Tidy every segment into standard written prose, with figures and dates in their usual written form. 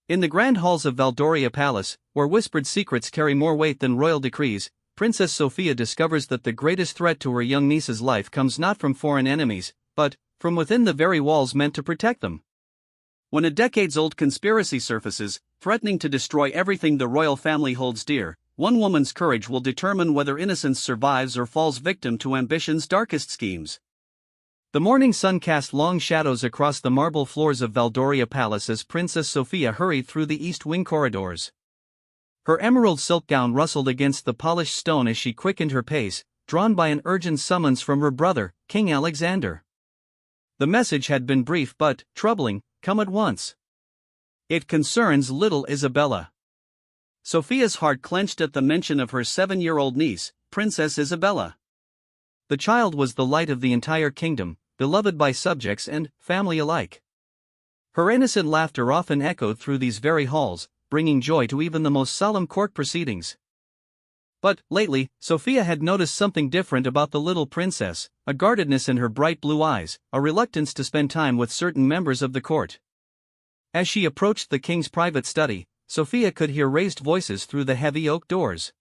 In the grand halls of Valdoria Palace, where whispered secrets carry more weight than royal decrees, Princess Sophia discovers that the greatest threat to her young niece's life comes not from foreign enemies, but from within the very walls meant to protect them. When a decades-old conspiracy surfaces, threatening to destroy everything the royal family holds dear, one woman's courage will determine whether innocence survives or falls victim to ambition's darkest schemes. The morning sun cast long shadows across the marble floors of Valdoria Palace as Princess Sophia hurried through the East Wing corridors. Her emerald silk gown rustled against the polished stone as she quickened her pace, drawn by an urgent summons from her brother, King Alexander. The message had been brief but troubling: "Come at once. It concerns little Isabella." Sophia's heart clenched at the mention of her 7-year-old niece, Princess Isabella. The child was the light of the entire kingdom, beloved by subjects and family alike. Her innocent laughter often echoed through these very halls, bringing joy to even the most solemn court proceedings. But, lately, Sophia had noticed something different about the little princess: a guardedness in her bright blue eyes, a reluctance to spend time with certain members of the court. As she approached the king's private study, Sophia could hear raised voices through the heavy oak doors.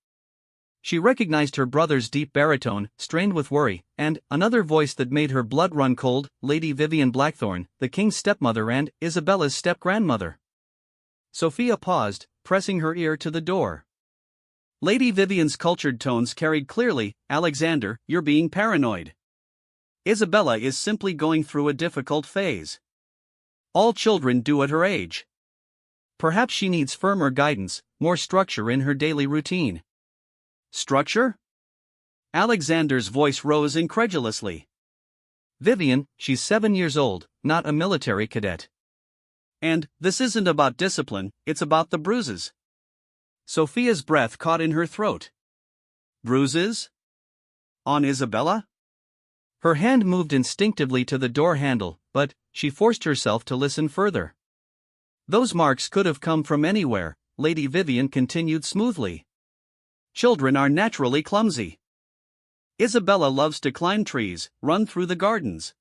She recognized her brother's deep baritone, strained with worry, and another voice that made her blood run cold: Lady Vivian Blackthorne, the king's stepmother and Isabella's step-grandmother. Sophia paused, pressing her ear to the door. Lady Vivian's cultured tones carried clearly: "Alexander, you're being paranoid. Isabella is simply going through a difficult phase. All children do at her age. Perhaps she needs firmer guidance, more structure in her daily routine." "Structure?" Alexander's voice rose incredulously. "Vivian, she's 7 years old, not a military cadet. And this isn't about discipline, it's about the bruises." Sophia's breath caught in her throat. Bruises? On Isabella? Her hand moved instinctively to the door handle, but she forced herself to listen further. "Those marks could have come from anywhere," Lady Vivian continued smoothly. "Children are naturally clumsy. Isabella loves to climb trees, run through the gardens.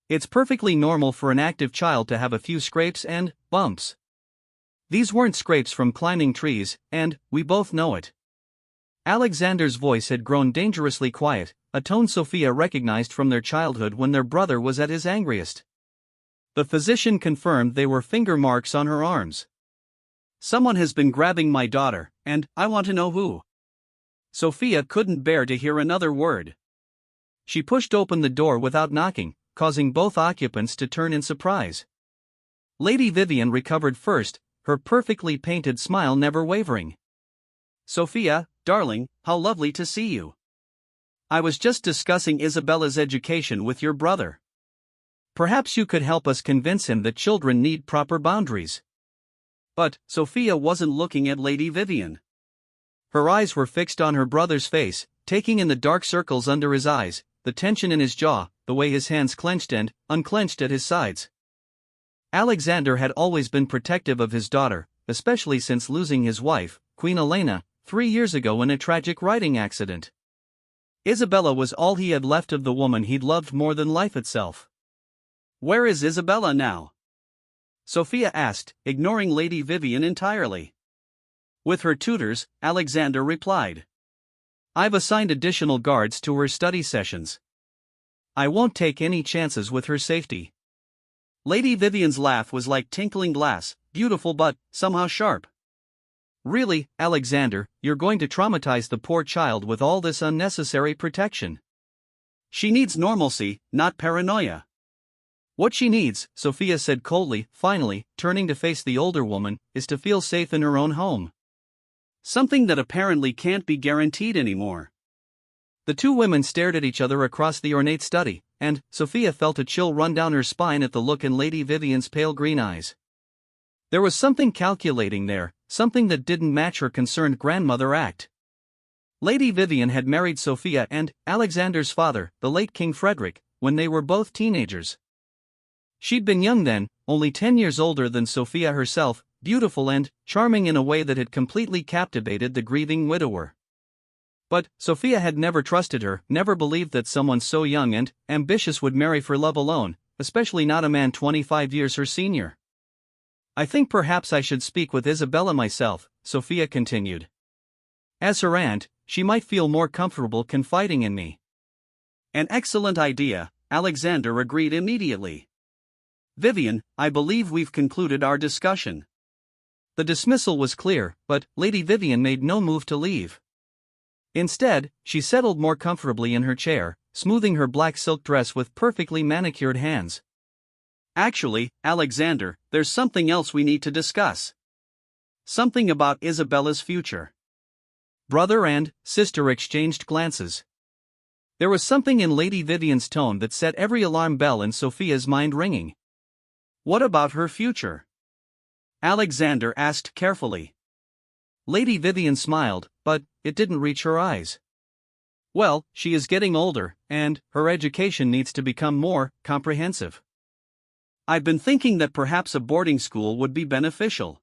It's perfectly normal for an active child to have a few scrapes and bumps. These weren't scrapes from climbing trees, and we both know it." Alexander's voice had grown dangerously quiet, a tone Sophia recognized from their childhood when their brother was at his angriest. The physician confirmed they were finger marks on her arms. "Someone has been grabbing my daughter, and I want to know who." Sophia couldn't bear to hear another word. She pushed open the door without knocking, causing both occupants to turn in surprise. Lady Vivian recovered first, her perfectly painted smile never wavering. "Sophia, darling, how lovely to see you. I was just discussing Isabella's education with your brother. Perhaps you could help us convince him that children need proper boundaries." But Sophia wasn't looking at Lady Vivian. Her eyes were fixed on her brother's face, taking in the dark circles under his eyes, the tension in his jaw, the way his hands clenched and unclenched at his sides. Alexander had always been protective of his daughter, especially since losing his wife, Queen Elena, 3 years ago in a tragic riding accident. Isabella was all he had left of the woman he'd loved more than life itself. "Where is Isabella now?" Sophia asked, ignoring Lady Vivian entirely. "With her tutors," Alexander replied. "I've assigned additional guards to her study sessions. I won't take any chances with her safety." Lady Vivian's laugh was like tinkling glass, beautiful but somehow sharp. "Really, Alexander, you're going to traumatize the poor child with all this unnecessary protection. She needs normalcy, not paranoia." "What she needs," Sophia said coldly, finally, turning to face the older woman, "is to feel safe in her own home. Something that apparently can't be guaranteed anymore." The two women stared at each other across the ornate study, and Sophia felt a chill run down her spine at the look in Lady Vivian's pale green eyes. There was something calculating there, something that didn't match her concerned grandmother act. Lady Vivian had married Sophia and Alexander's father, the late King Frederick, when they were both teenagers. She'd been young then, only 10 years older than Sophia herself, beautiful and charming in a way that had completely captivated the grieving widower. But Sophia had never trusted her, never believed that someone so young and ambitious would marry for love alone, especially not a man 25 years her senior. I think perhaps I should speak with Isabella myself, Sophia continued. As her aunt, she might feel more comfortable confiding in me. An excellent idea, Alexander agreed immediately. Vivian, I believe we've concluded our discussion. The dismissal was clear, but Lady Vivian made no move to leave. Instead, she settled more comfortably in her chair, smoothing her black silk dress with perfectly manicured hands. Actually, Alexander, there's something else we need to discuss. Something about Isabella's future. Brother and sister exchanged glances. There was something in Lady Vivian's tone that set every alarm bell in Sophia's mind ringing. What about her future? Alexander asked carefully. Lady Vivian smiled, but it didn't reach her eyes. Well, she is getting older, and her education needs to become more comprehensive. I've been thinking that perhaps a boarding school would be beneficial.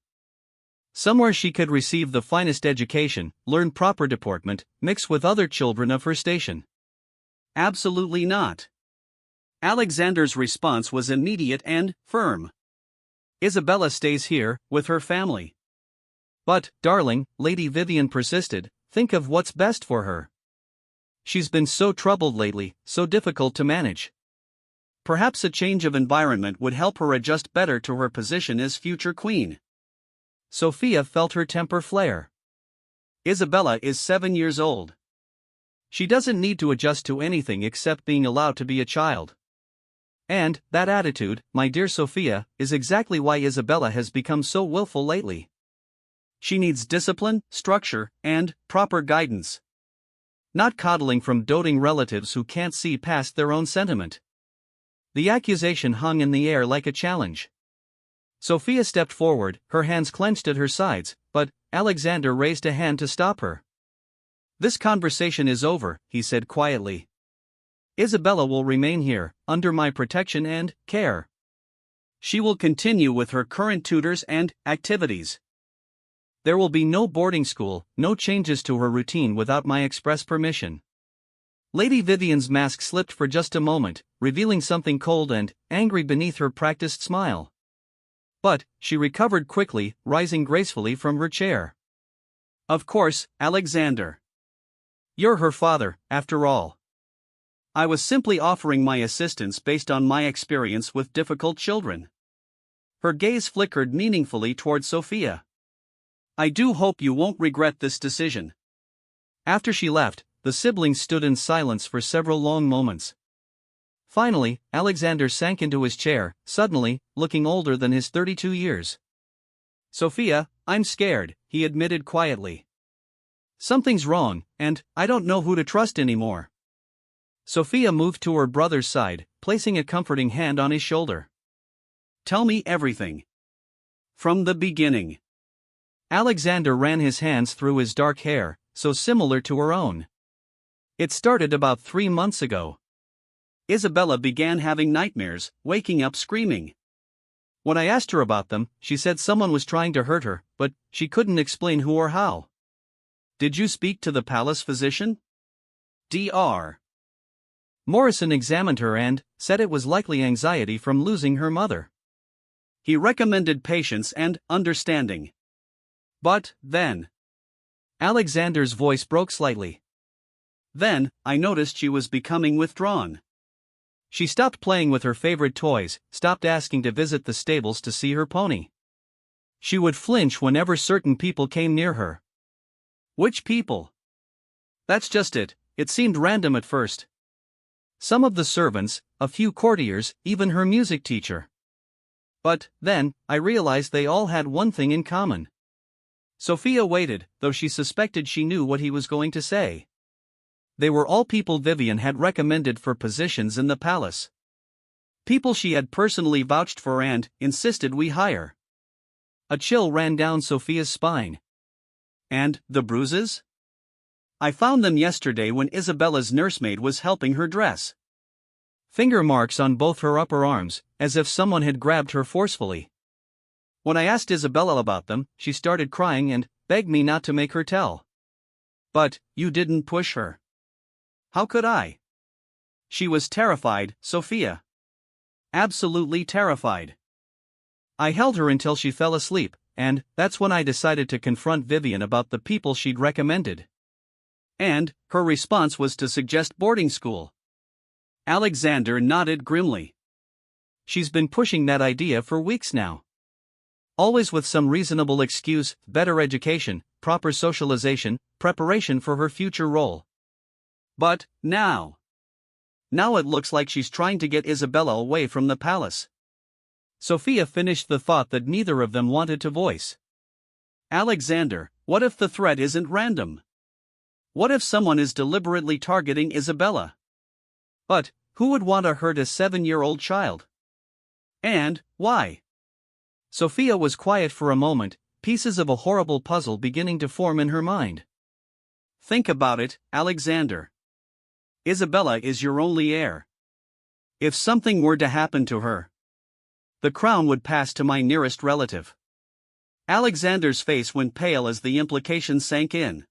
Somewhere she could receive the finest education, learn proper deportment, mix with other children of her station. Absolutely not. Alexander's response was immediate and firm. Isabella stays here, with her family. But, darling, Lady Vivian persisted, think of what's best for her. She's been so troubled lately, so difficult to manage. Perhaps a change of environment would help her adjust better to her position as future queen. Sophia felt her temper flare. Isabella is 7 years old. She doesn't need to adjust to anything except being allowed to be a child. And, that attitude, my dear Sophia, is exactly why Isabella has become so willful lately. She needs discipline, structure, and proper guidance. Not coddling from doting relatives who can't see past their own sentiment. The accusation hung in the air like a challenge. Sophia stepped forward, her hands clenched at her sides, but Alexander raised a hand to stop her. This conversation is over, he said quietly. Isabella will remain here, under my protection and care. She will continue with her current tutors and activities. There will be no boarding school, no changes to her routine without my express permission. Lady Vivian's mask slipped for just a moment, revealing something cold and angry beneath her practiced smile. But she recovered quickly, rising gracefully from her chair. Of course, Alexander. You're her father, after all. I was simply offering my assistance based on my experience with difficult children. Her gaze flickered meaningfully toward Sophia. I do hope you won't regret this decision. After she left, the siblings stood in silence for several long moments. Finally, Alexander sank into his chair, suddenly, looking older than his 32 years. Sophia, I'm scared, he admitted quietly. Something's wrong, and I don't know who to trust anymore. Sophia moved to her brother's side, placing a comforting hand on his shoulder. Tell me everything. From the beginning. Alexander ran his hands through his dark hair, so similar to her own. It started about 3 months ago. Isabella began having nightmares, waking up screaming. When I asked her about them, she said someone was trying to hurt her, but she couldn't explain who or how. Did you speak to the palace physician? Dr. Morrison examined her and said it was likely anxiety from losing her mother. He recommended patience and understanding. But then, Alexander's voice broke slightly. Then, I noticed she was becoming withdrawn. She stopped playing with her favorite toys, stopped asking to visit the stables to see her pony. She would flinch whenever certain people came near her. Which people? That's just it, it seemed random at first. Some of the servants, a few courtiers, even her music teacher. But, then, I realized they all had one thing in common. Sophia waited, though she suspected she knew what he was going to say. They were all people Vivian had recommended for positions in the palace. People she had personally vouched for and insisted we hire. A chill ran down Sophia's spine. And the bruises? I found them yesterday when Isabella's nursemaid was helping her dress. Finger marks on both her upper arms, as if someone had grabbed her forcefully. When I asked Isabella about them, she started crying and begged me not to make her tell. But, you didn't push her. How could I? She was terrified, Sophia. Absolutely terrified. I held her until she fell asleep, and that's when I decided to confront Vivian about the people she'd recommended. And her response was to suggest boarding school. Alexander nodded grimly. She's been pushing that idea for weeks now. Always with some reasonable excuse: better education, proper socialization, preparation for her future role. But now it looks like she's trying to get Isabella away from the palace. Sophia finished the thought that neither of them wanted to voice. Alexander, what if the threat isn't random? What if someone is deliberately targeting Isabella? But who would want to hurt a 7-year-old child? And why? Sophia was quiet for a moment, pieces of a horrible puzzle beginning to form in her mind. Think about it, Alexander. Isabella is your only heir. If something were to happen to her, the crown would pass to my nearest relative. Alexander's face went pale as the implication sank in.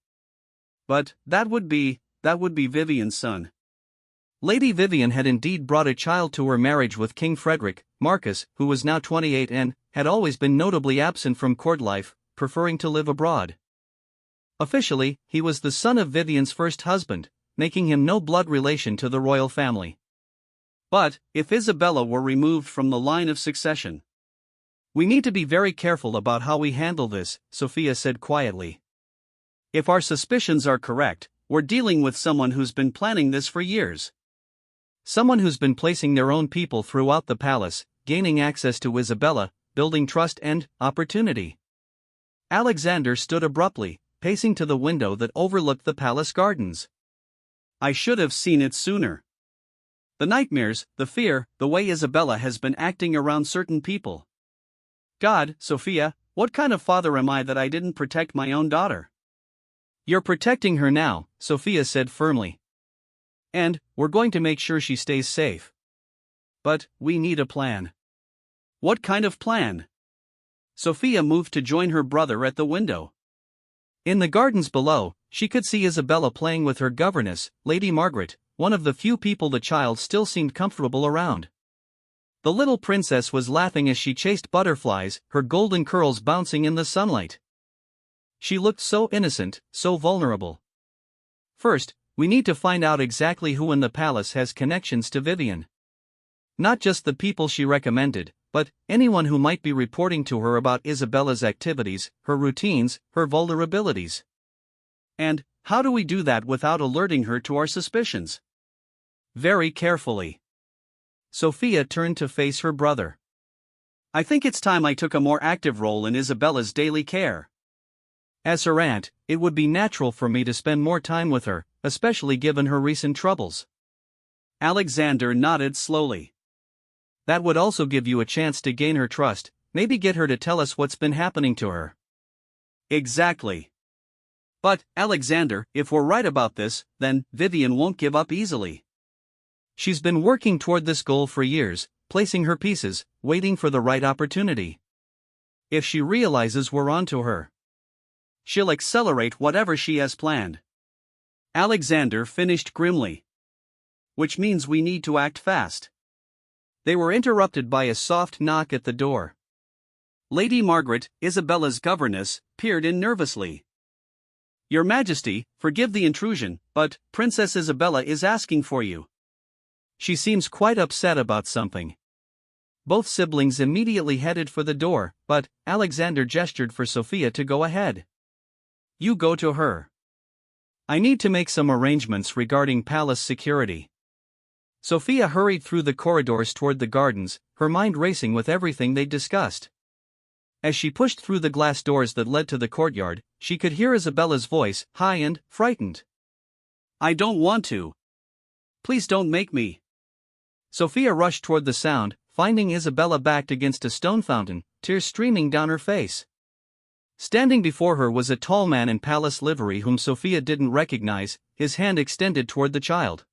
But that would be Vivian's son. Lady Vivian had indeed brought a child to her marriage with King Frederick, Marcus, who was now 28 and had always been notably absent from court life, preferring to live abroad. Officially, he was the son of Vivian's first husband, making him no blood relation to the royal family. But if Isabella were removed from the line of succession, we need to be very careful about how we handle this, Sophia said quietly. If our suspicions are correct, we're dealing with someone who's been planning this for years. Someone who's been placing their own people throughout the palace, gaining access to Isabella, building trust and opportunity. Alexander stood abruptly, pacing to the window that overlooked the palace gardens. I should have seen it sooner. The nightmares, the fear, the way Isabella has been acting around certain people. God, Sophia, what kind of father am I that I didn't protect my own daughter? You're protecting her now, Sophia said firmly. And we're going to make sure she stays safe. But we need a plan. What kind of plan? Sophia moved to join her brother at the window. In the gardens below, she could see Isabella playing with her governess, Lady Margaret, one of the few people the child still seemed comfortable around. The little princess was laughing as she chased butterflies, her golden curls bouncing in the sunlight. She looked so innocent, so vulnerable. First, we need to find out exactly who in the palace has connections to Vivian. Not just the people she recommended, but anyone who might be reporting to her about Isabella's activities, her routines, her vulnerabilities. And how do we do that without alerting her to our suspicions? Very carefully. Sophia turned to face her brother. I think it's time I took a more active role in Isabella's daily care. As her aunt, it would be natural for me to spend more time with her, especially given her recent troubles. Alexander nodded slowly. That would also give you a chance to gain her trust, maybe get her to tell us what's been happening to her. Exactly. But, Alexander, if we're right about this, then Vivian won't give up easily. She's been working toward this goal for years, placing her pieces, waiting for the right opportunity. If she realizes we're onto her, she'll accelerate whatever she has planned. Alexander finished grimly. Which means we need to act fast. They were interrupted by a soft knock at the door. Lady Margaret, Isabella's governess, peered in nervously. Your Majesty, forgive the intrusion, but Princess Isabella is asking for you. She seems quite upset about something. Both siblings immediately headed for the door, but Alexander gestured for Sophia to go ahead. You go to her. I need to make some arrangements regarding palace security. Sophia hurried through the corridors toward the gardens, her mind racing with everything they'd discussed. As she pushed through the glass doors that led to the courtyard, she could hear Isabella's voice, high and frightened. I don't want to. Please don't make me. Sophia rushed toward the sound, finding Isabella backed against a stone fountain, tears streaming down her face. Standing before her was a tall man in palace livery whom Sophia didn't recognize, his hand extended toward the child.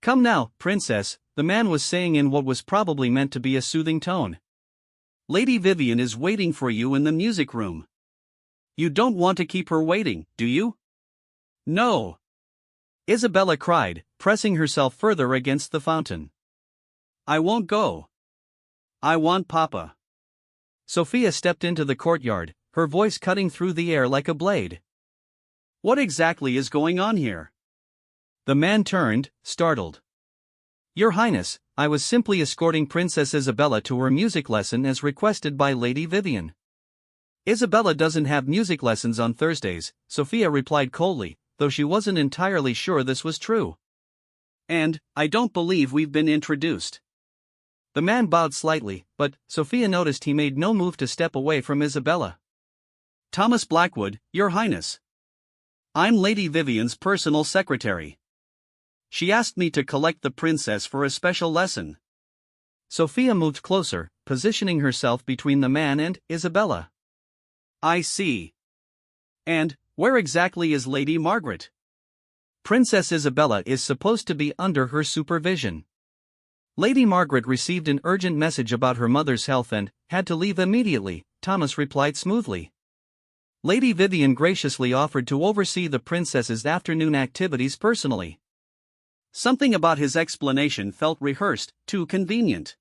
Come now, princess, the man was saying in what was probably meant to be a soothing tone. Lady Vivian is waiting for you in the music room. You don't want to keep her waiting, do you? No. Isabella cried, pressing herself further against the fountain. I won't go. I want Papa. Sophia stepped into the courtyard, her voice cutting through the air like a blade. What exactly is going on here? The man turned, startled. Your Highness, I was simply escorting Princess Isabella to her music lesson as requested by Lady Vivian. Isabella doesn't have music lessons on Thursdays, Sophia replied coldly, though she wasn't entirely sure this was true. And, I don't believe we've been introduced. The man bowed slightly, but Sophia noticed he made no move to step away from Isabella. Thomas Blackwood, Your Highness. I'm Lady Vivian's personal secretary. She asked me to collect the princess for a special lesson. Sophia moved closer, positioning herself between the man and Isabella. I see. And, where exactly is Lady Margaret? Princess Isabella is supposed to be under her supervision. Lady Margaret received an urgent message about her mother's health and had to leave immediately, Thomas replied smoothly. Lady Vivian graciously offered to oversee the princess's afternoon activities personally. Something about his explanation felt rehearsed, too convenient.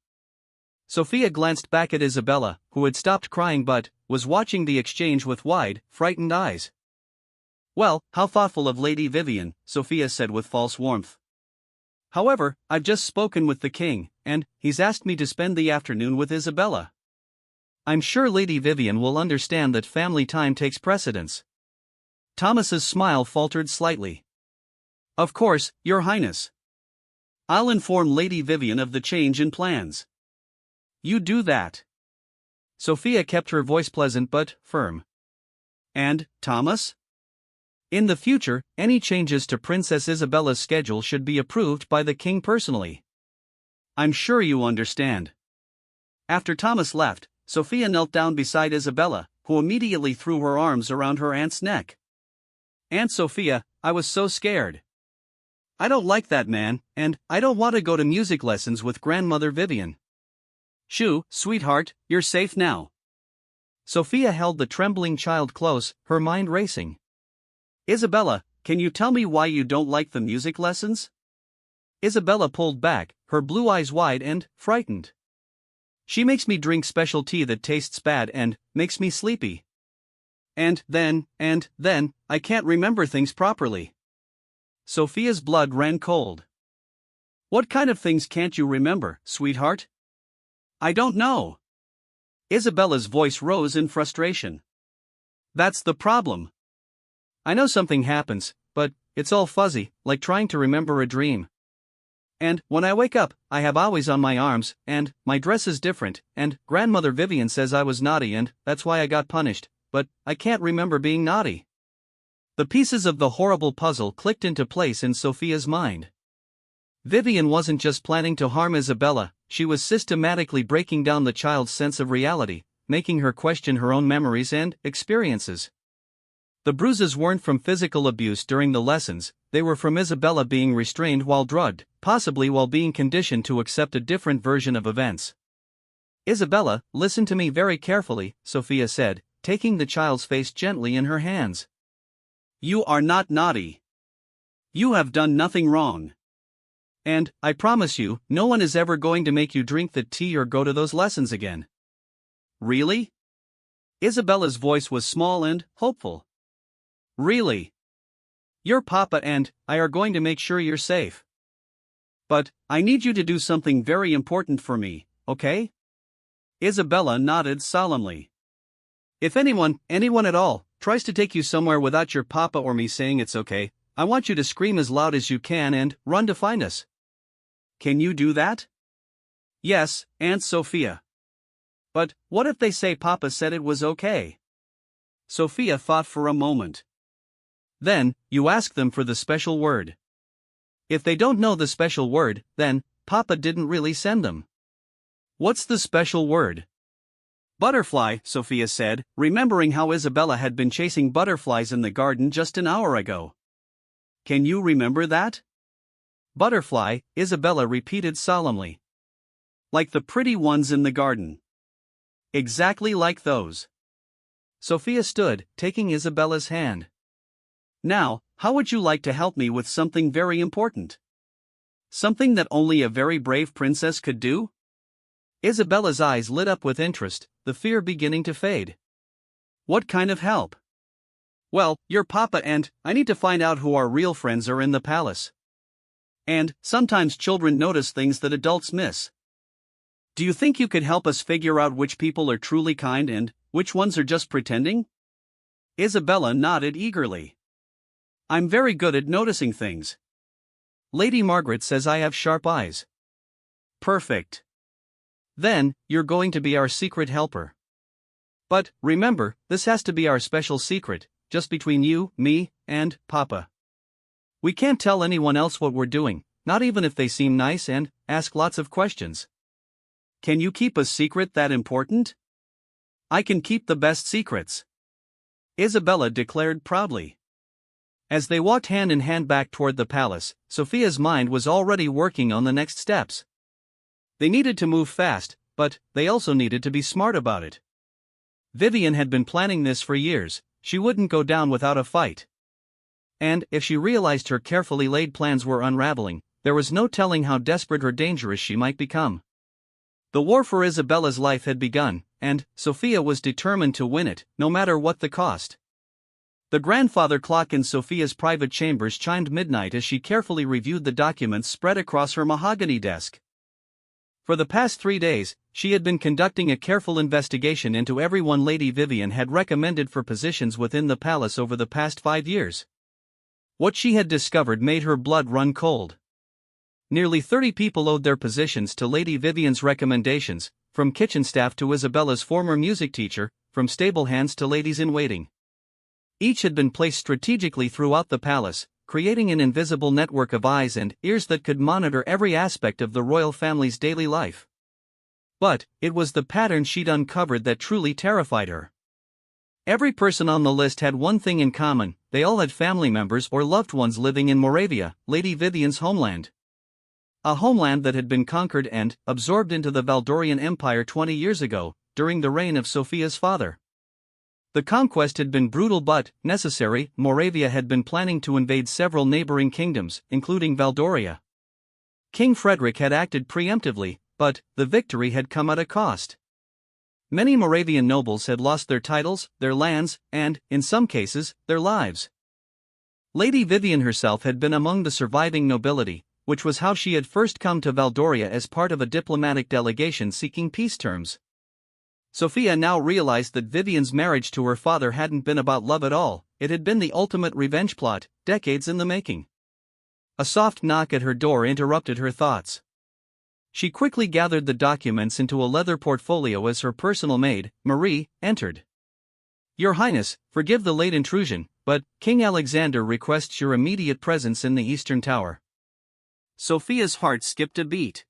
Sophia glanced back at Isabella, who had stopped crying but was watching the exchange with wide, frightened eyes. Well, how thoughtful of Lady Vivian, Sophia said with false warmth. However, I've just spoken with the king, and he's asked me to spend the afternoon with Isabella. I'm sure Lady Vivian will understand that family time takes precedence. Thomas's smile faltered slightly. Of course, Your Highness. I'll inform Lady Vivian of the change in plans. You do that. Sophia kept her voice pleasant but firm. And, Thomas? In the future, any changes to Princess Isabella's schedule should be approved by the king personally. I'm sure you understand. After Thomas left, Sophia knelt down beside Isabella, who immediately threw her arms around her aunt's neck. Aunt Sophia, I was so scared. I don't like that man, and I don't want to go to music lessons with Grandmother Vivian. Shoo, sweetheart, you're safe now. Sophia held the trembling child close, her mind racing. Isabella, can you tell me why you don't like the music lessons? Isabella pulled back, her blue eyes wide and frightened. She makes me drink special tea that tastes bad and makes me sleepy. And then, I can't remember things properly. Sophia's blood ran cold. What kind of things can't you remember, sweetheart? I don't know. Isabella's voice rose in frustration. That's the problem. I know something happens, but it's all fuzzy, like trying to remember a dream. And when I wake up, I have always on my arms, and my dress is different, and Grandmother Vivian says I was naughty and that's why I got punished, but I can't remember being naughty. The pieces of the horrible puzzle clicked into place in Sophia's mind. Vivian wasn't just planning to harm Isabella, she was systematically breaking down the child's sense of reality, making her question her own memories and experiences. The bruises weren't from physical abuse during the lessons, they were from Isabella being restrained while drugged, possibly while being conditioned to accept a different version of events. Isabella, listen to me very carefully, Sophia said, taking the child's face gently in her hands. You are not naughty. You have done nothing wrong. And, I promise you, no one is ever going to make you drink the tea or go to those lessons again. Really? Isabella's voice was small and hopeful. Really? Your papa and I are going to make sure you're safe. But, I need you to do something very important for me, okay? Isabella nodded solemnly. If anyone at all, tries to take you somewhere without your papa or me saying it's okay, I want you to scream as loud as you can and run to find us. Can you do that? Yes, Aunt Sophia. But, what if they say Papa said it was okay? Sophia thought for a moment. Then, you ask them for the special word. If they don't know the special word, then, Papa didn't really send them. What's the special word? Butterfly, Sophia said, remembering how Isabella had been chasing butterflies in the garden just an hour ago. Can you remember that? Butterfly, Isabella repeated solemnly. Like the pretty ones in the garden. Exactly like those. Sophia stood, taking Isabella's hand. Now, how would you like to help me with something very important? Something that only a very brave princess could do? Isabella's eyes lit up with interest, the fear beginning to fade. What kind of help? Well, your papa and I need to find out who our real friends are in the palace. And sometimes children notice things that adults miss. Do you think you could help us figure out which people are truly kind and which ones are just pretending? Isabella nodded eagerly. I'm very good at noticing things. Lady Margaret says I have sharp eyes. Perfect. Then, you're going to be our secret helper. But, remember, this has to be our special secret, just between you, me, and Papa. We can't tell anyone else what we're doing, not even if they seem nice and ask lots of questions. Can you keep a secret that important? I can keep the best secrets, Isabella declared proudly. As they walked hand in hand back toward the palace, Sophia's mind was already working on the next steps. They needed to move fast, but they also needed to be smart about it. Vivian had been planning this for years. She wouldn't go down without a fight. And if she realized her carefully laid plans were unraveling, there was no telling how desperate or dangerous she might become. The war for Isabella's life had begun, and Sophia was determined to win it, no matter what the cost. The grandfather clock in Sophia's private chambers chimed midnight as she carefully reviewed the documents spread across her mahogany desk. For the past 3 days, she had been conducting a careful investigation into everyone Lady Vivian had recommended for positions within the palace over the past 5 years. What she had discovered made her blood run cold. Nearly 30 people owed their positions to Lady Vivian's recommendations, from kitchen staff to Isabella's former music teacher, from stable hands to ladies-in-waiting. Each had been placed strategically throughout the palace, creating an invisible network of eyes and ears that could monitor every aspect of the royal family's daily life. But it was the pattern she'd uncovered that truly terrified her. Every person on the list had one thing in common: they all had family members or loved ones living in Moravia, Lady Vivian's homeland. A homeland that had been conquered and absorbed into the Valdorian Empire 20 years ago, during the reign of Sophia's father. The conquest had been brutal but necessary. Moravia had been planning to invade several neighboring kingdoms, including Valdoria. King Frederick had acted preemptively, but the victory had come at a cost. Many Moravian nobles had lost their titles, their lands, and, in some cases, their lives. Lady Vivian herself had been among the surviving nobility, which was how she had first come to Valdoria as part of a diplomatic delegation seeking peace terms. Sophia now realized that Vivian's marriage to her father hadn't been about love at all, it had been the ultimate revenge plot, decades in the making. A soft knock at her door interrupted her thoughts. She quickly gathered the documents into a leather portfolio as her personal maid, Marie, entered. "Your Highness, forgive the late intrusion, but King Alexander requests your immediate presence in the Eastern Tower." Sophia's heart skipped a beat.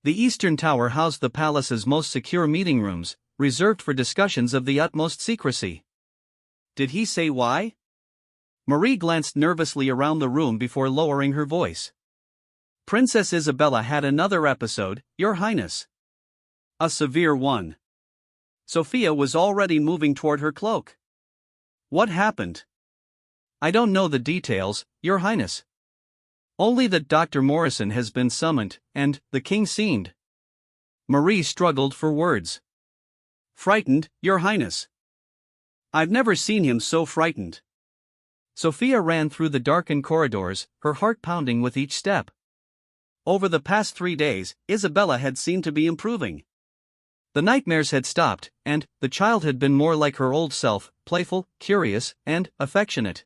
The Eastern Tower housed the palace's most secure meeting rooms, reserved for discussions of the utmost secrecy. Did he say why? Marie glanced nervously around the room before lowering her voice. "Princess Isabella had another episode, Your Highness. A severe one." Sophia was already moving toward her cloak. "What happened?" "I don't know the details, Your Highness. Only that Dr. Morrison has been summoned, and the king seemed." Marie struggled for words. "Frightened, Your Highness. I've never seen him so frightened." Sophia ran through the darkened corridors, her heart pounding with each step. Over the past 3 days, Isabella had seemed to be improving. The nightmares had stopped, and the child had been more like her old self, playful, curious, and affectionate.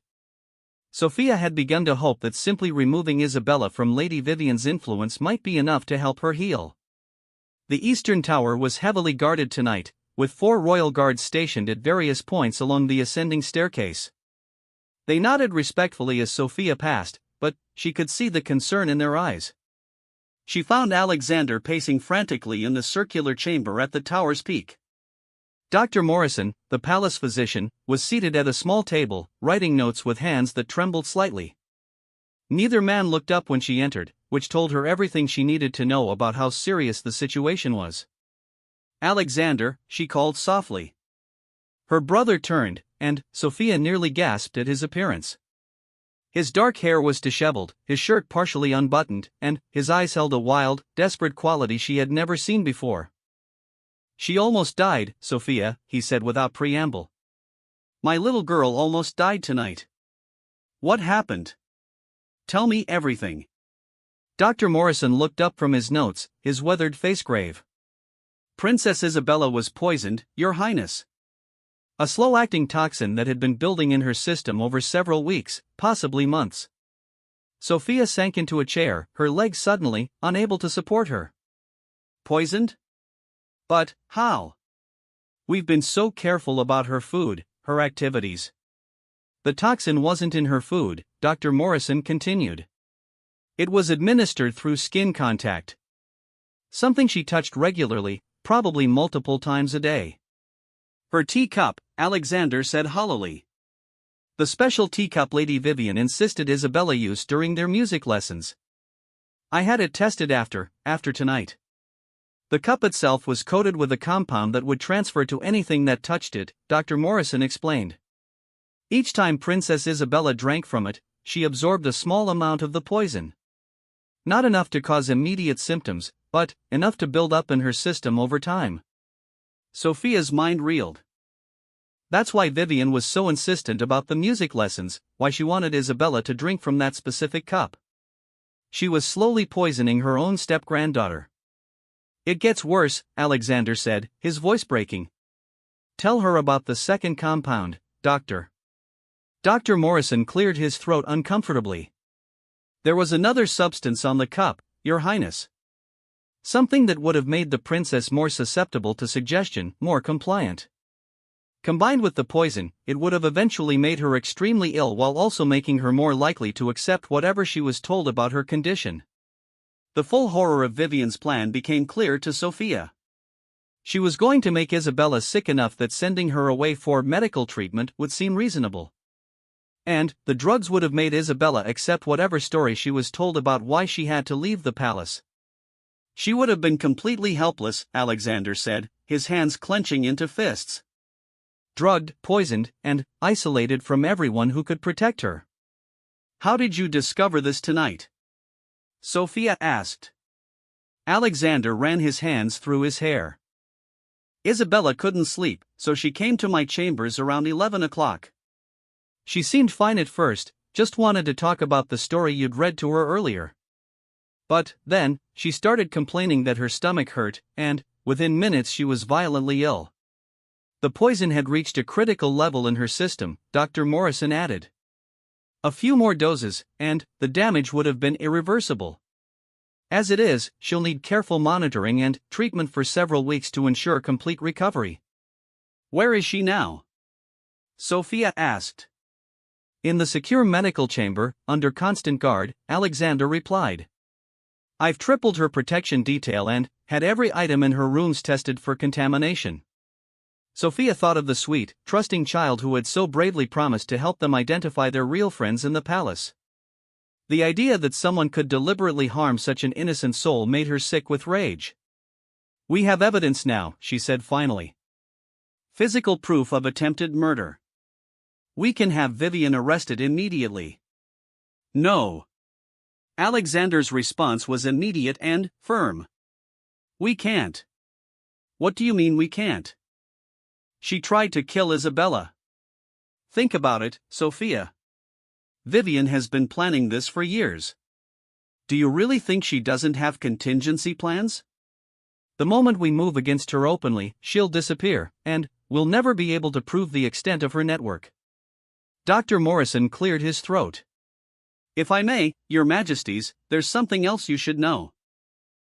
Sophia had begun to hope that simply removing Isabella from Lady Vivian's influence might be enough to help her heal. The Eastern Tower was heavily guarded tonight, with 4 royal guards stationed at various points along the ascending staircase. They nodded respectfully as Sophia passed, but she could see the concern in their eyes. She found Alexander pacing frantically in the circular chamber at the tower's peak. Dr. Morrison, the palace physician, was seated at a small table, writing notes with hands that trembled slightly. Neither man looked up when she entered, which told her everything she needed to know about how serious the situation was. "Alexander," she called softly. Her brother turned, and Sophia nearly gasped at his appearance. His dark hair was disheveled, his shirt partially unbuttoned, and his eyes held a wild, desperate quality she had never seen before. "She almost died, Sophia," he said without preamble. "My little girl almost died tonight. What happened? Tell me everything." Dr. Morrison looked up from his notes, his weathered face grave. "Princess Isabella was poisoned, Your Highness. A slow-acting toxin that had been building in her system over several weeks, possibly months." Sophia sank into a chair, her legs suddenly unable to support her. "Poisoned? But how? We've been so careful about her food, her activities." "The toxin wasn't in her food," Dr. Morrison continued. "It was administered through skin contact. Something she touched regularly, probably multiple times a day." "Her teacup," Alexander said hollowly. "The special teacup Lady Vivian insisted Isabella use during their music lessons. I had it tested after tonight. The cup itself was coated with a compound that would transfer to anything that touched it," Dr. Morrison explained. "Each time Princess Isabella drank from it, she absorbed a small amount of the poison. Not enough to cause immediate symptoms, but enough to build up in her system over time." Sophia's mind reeled. That's why Vivian was so insistent about the music lessons, why she wanted Isabella to drink from that specific cup. She was slowly poisoning her own step-granddaughter. "It gets worse," Alexander said, his voice breaking. "Tell her about the second compound, Doctor." Dr. Morrison cleared his throat uncomfortably. "There was another substance on the cup, Your Highness. Something that would have made the princess more susceptible to suggestion, more compliant. Combined with the poison, it would have eventually made her extremely ill while also making her more likely to accept whatever she was told about her condition." The full horror of Vivian's plan became clear to Sophia. She was going to make Isabella sick enough that sending her away for medical treatment would seem reasonable. And the drugs would have made Isabella accept whatever story she was told about why she had to leave the palace. "She would have been completely helpless," Alexander said, his hands clenching into fists. "Drugged, poisoned, and isolated from everyone who could protect her." "How did you discover this tonight?" Sophia asked. Alexander ran his hands through his hair. "Isabella couldn't sleep, so she came to my chambers around 11 o'clock. She seemed fine at first, just wanted to talk about the story you'd read to her earlier. But then, she started complaining that her stomach hurt, and, within minutes she was violently ill. The poison had reached a critical level in her system," Dr. Morrison added. "A few more doses, and the damage would have been irreversible. As it is, she'll need careful monitoring and treatment for several weeks to ensure complete recovery." "Where is she now?" Sophia asked. "In the secure medical chamber, under constant guard," Alexander replied. "I've tripled her protection detail and had every item in her rooms tested for contamination." Sophia thought of the sweet, trusting child who had so bravely promised to help them identify their real friends in the palace. The idea that someone could deliberately harm such an innocent soul made her sick with rage. "We have evidence now," she said finally. "Physical proof of attempted murder. We can have Vivian arrested immediately." "No." Alexander's response was immediate and firm. "We can't." "What do you mean we can't?" "She tried to kill Isabella. Think about it, Sophia. Vivian has been planning this for years. Do you really think she doesn't have contingency plans? The moment we move against her openly, she'll disappear, and we'll never be able to prove the extent of her network." Dr. Morrison cleared his throat. "If I may, Your Majesties, there's something else you should know.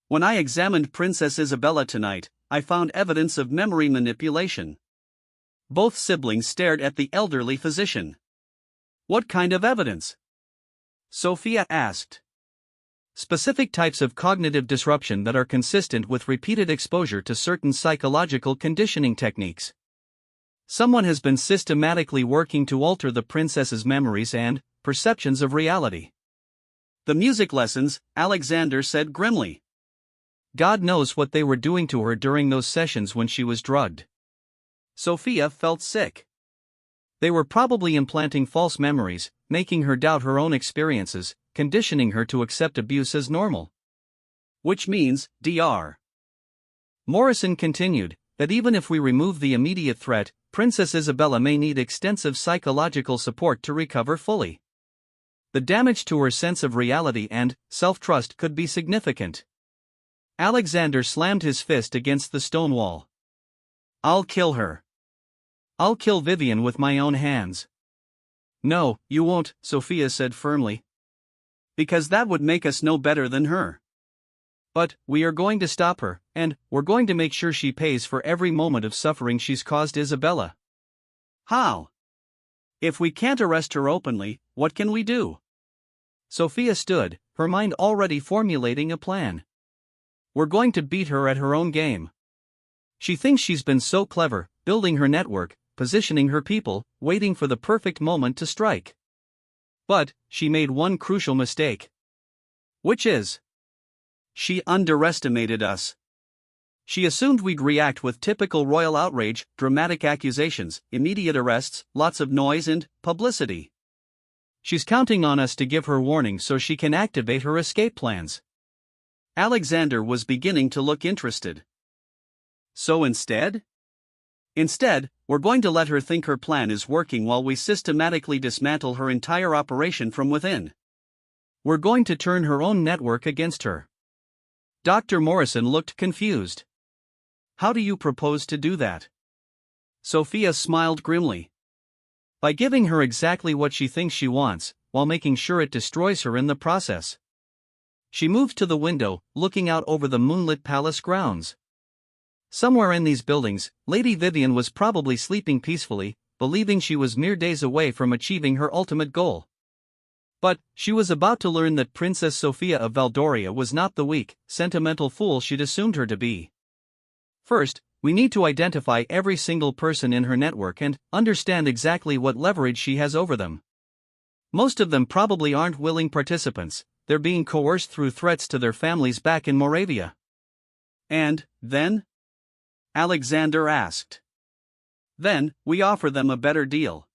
When I examined Princess Isabella tonight, I found evidence of memory manipulation." Both siblings stared at the elderly physician. "What kind of evidence?" Sophia asked. "Specific types of cognitive disruption that are consistent with repeated exposure to certain psychological conditioning techniques. Someone has been systematically working to alter the princess's memories and perceptions of reality." "The music lessons," Alexander said grimly. "God knows what they were doing to her during those sessions when she was drugged." Sophia felt sick. They were probably implanting false memories, making her doubt her own experiences, conditioning her to accept abuse as normal. Which means, Dr. Morrison continued, that even if we remove the immediate threat, Princess Isabella may need extensive psychological support to recover fully. The damage to her sense of reality and self-trust could be significant. Alexander slammed his fist against the stone wall. I'll kill her. I'll kill Vivian with my own hands. No, you won't, Sophia said firmly. Because that would make us no better than her. But we are going to stop her, and we're going to make sure she pays for every moment of suffering she's caused Isabella. How? If we can't arrest her openly, what can we do? Sophia stood, her mind already formulating a plan. We're going to beat her at her own game. She thinks she's been so clever, building her network, positioning her people, waiting for the perfect moment to strike. But she made one crucial mistake. Which is? She underestimated us. She assumed we'd react with typical royal outrage, dramatic accusations, immediate arrests, lots of noise and publicity. She's counting on us to give her warning so she can activate her escape plans. Alexander was beginning to look interested. So instead? Instead, we're going to let her think her plan is working while we systematically dismantle her entire operation from within. We're going to turn her own network against her. Dr. Morrison looked confused. How do you propose to do that? Sophia smiled grimly. By giving her exactly what she thinks she wants, while making sure it destroys her in the process. She moved to the window, looking out over the moonlit palace grounds. Somewhere in these buildings, Lady Vivian was probably sleeping peacefully, believing she was mere days away from achieving her ultimate goal. But she was about to learn that Princess Sophia of Valdoria was not the weak, sentimental fool she'd assumed her to be. First, we need to identify every single person in her network and understand exactly what leverage she has over them. Most of them probably aren't willing participants, they're being coerced through threats to their families back in Moravia. And then? Alexander asked. Then, we offer them a better deal.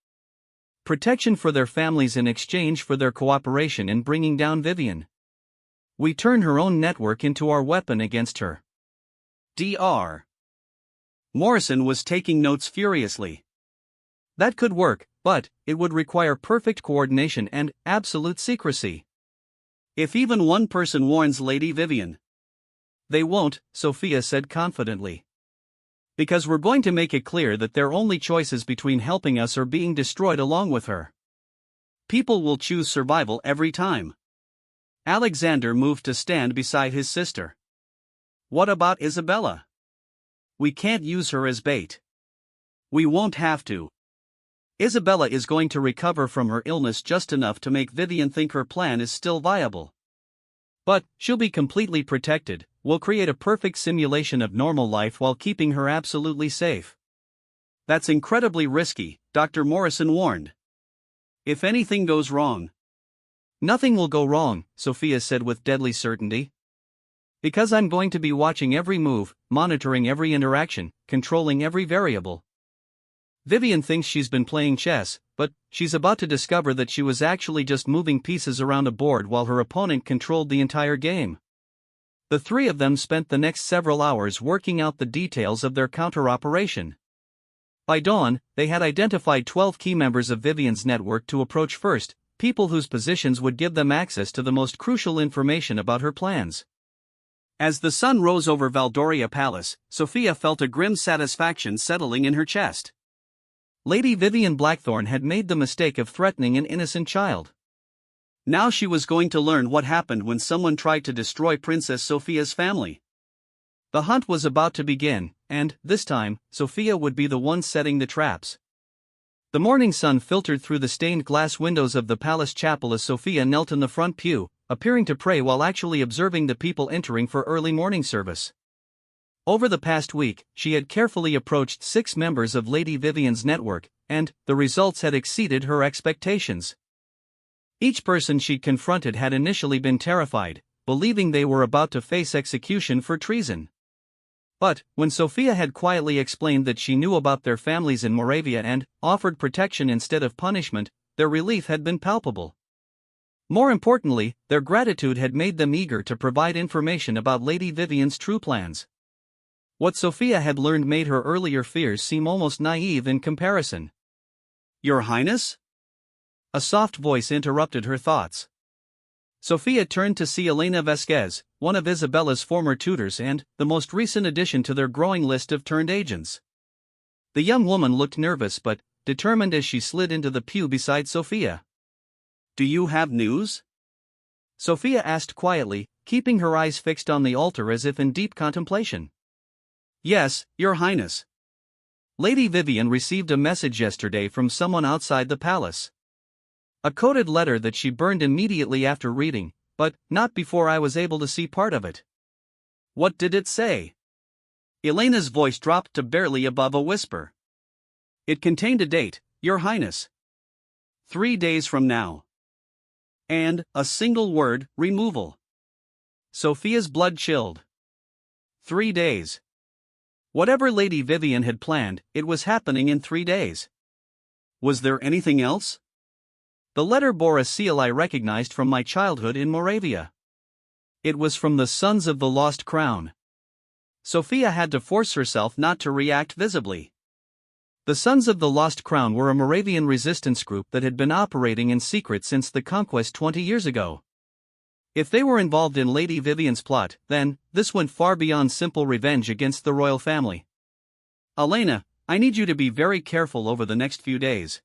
Protection for their families in exchange for their cooperation in bringing down Vivian. We turn her own network into our weapon against her. Dr. Morrison was taking notes furiously. That could work, but it would require perfect coordination and absolute secrecy. If even one person warns Lady Vivian. They won't, Sophia said confidently. Because we're going to make it clear that their only choices between helping us or being destroyed along with her. People will choose survival every time. Alexander moved to stand beside his sister. What about Isabella? We can't use her as bait. We won't have to. Isabella is going to recover from her illness just enough to make Vivian think her plan is still viable. But she'll be completely protected. We'll create a perfect simulation of normal life while keeping her absolutely safe. That's incredibly risky, Dr. Morrison warned. If anything goes wrong. Nothing will go wrong, Sophia said with deadly certainty. Because I'm going to be watching every move, monitoring every interaction, controlling every variable. Vivian thinks she's been playing chess, but she's about to discover that she was actually just moving pieces around a board while her opponent controlled the entire game. The three of them spent the next several hours working out the details of their counter-operation. By dawn, they had identified 12 key members of Vivian's network to approach first, people whose positions would give them access to the most crucial information about her plans. As the sun rose over Valdoria Palace, Sophia felt a grim satisfaction settling in her chest. Lady Vivian Blackthorne had made the mistake of threatening an innocent child. Now she was going to learn what happened when someone tried to destroy Princess Sophia's family. The hunt was about to begin, and, this time, Sophia would be the one setting the traps. The morning sun filtered through the stained glass windows of the palace chapel as Sophia knelt in the front pew, appearing to pray while actually observing the people entering for early morning service. Over the past week, she had carefully approached 6 members of Lady Vivian's network, and the results had exceeded her expectations. Each person she'd confronted had initially been terrified, believing they were about to face execution for treason. But, when Sophia had quietly explained that she knew about their families in Moravia and offered protection instead of punishment, their relief had been palpable. More importantly, their gratitude had made them eager to provide information about Lady Vivian's true plans. What Sophia had learned made her earlier fears seem almost naive in comparison. Your Highness? A soft voice interrupted her thoughts. Sophia turned to see Elena Vasquez, one of Isabella's former tutors and the most recent addition to their growing list of turned agents. The young woman looked nervous but determined as she slid into the pew beside Sophia. Do you have news? Sophia asked quietly, keeping her eyes fixed on the altar as if in deep contemplation. Yes, Your Highness. Lady Vivian received a message yesterday from someone outside the palace. A coded letter that she burned immediately after reading, but not before I was able to see part of it. What did it say? Elena's voice dropped to barely above a whisper. It contained a date, Your Highness. 3 days from now. And a single word, removal. Sophia's blood chilled. 3 days. Whatever Lady Vivian had planned, it was happening in 3 days. Was there anything else? The letter bore a seal I recognized from my childhood in Moravia. It was from the Sons of the Lost Crown. Sophia had to force herself not to react visibly. The Sons of the Lost Crown were a Moravian resistance group that had been operating in secret since the conquest 20 years ago. If they were involved in Lady Vivian's plot, then this went far beyond simple revenge against the royal family. Elena, I need you to be very careful over the next few days.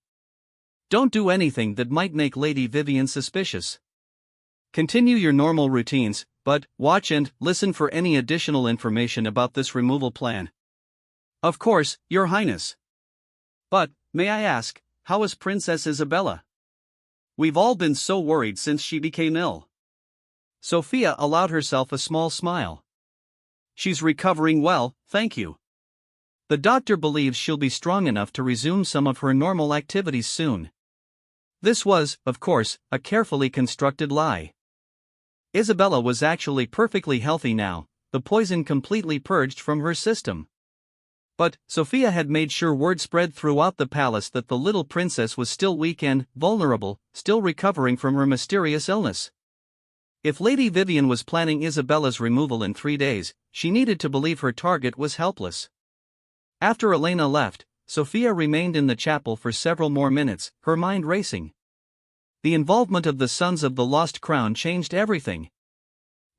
Don't do anything that might make Lady Vivian suspicious. Continue your normal routines, but watch and listen for any additional information about this removal plan. Of course, Your Highness. But, may I ask, how is Princess Isabella? We've all been so worried since she became ill. Sophia allowed herself a small smile. She's recovering well, thank you. The doctor believes she'll be strong enough to resume some of her normal activities soon. This was, of course, a carefully constructed lie. Isabella was actually perfectly healthy now, the poison completely purged from her system. But Sophia had made sure word spread throughout the palace that the little princess was still weak and vulnerable, still recovering from her mysterious illness. If Lady Vivian was planning Isabella's removal in 3 days, she needed to believe her target was helpless. After Elena left, Sophia remained in the chapel for several more minutes, her mind racing. The involvement of the Sons of the Lost Crown changed everything.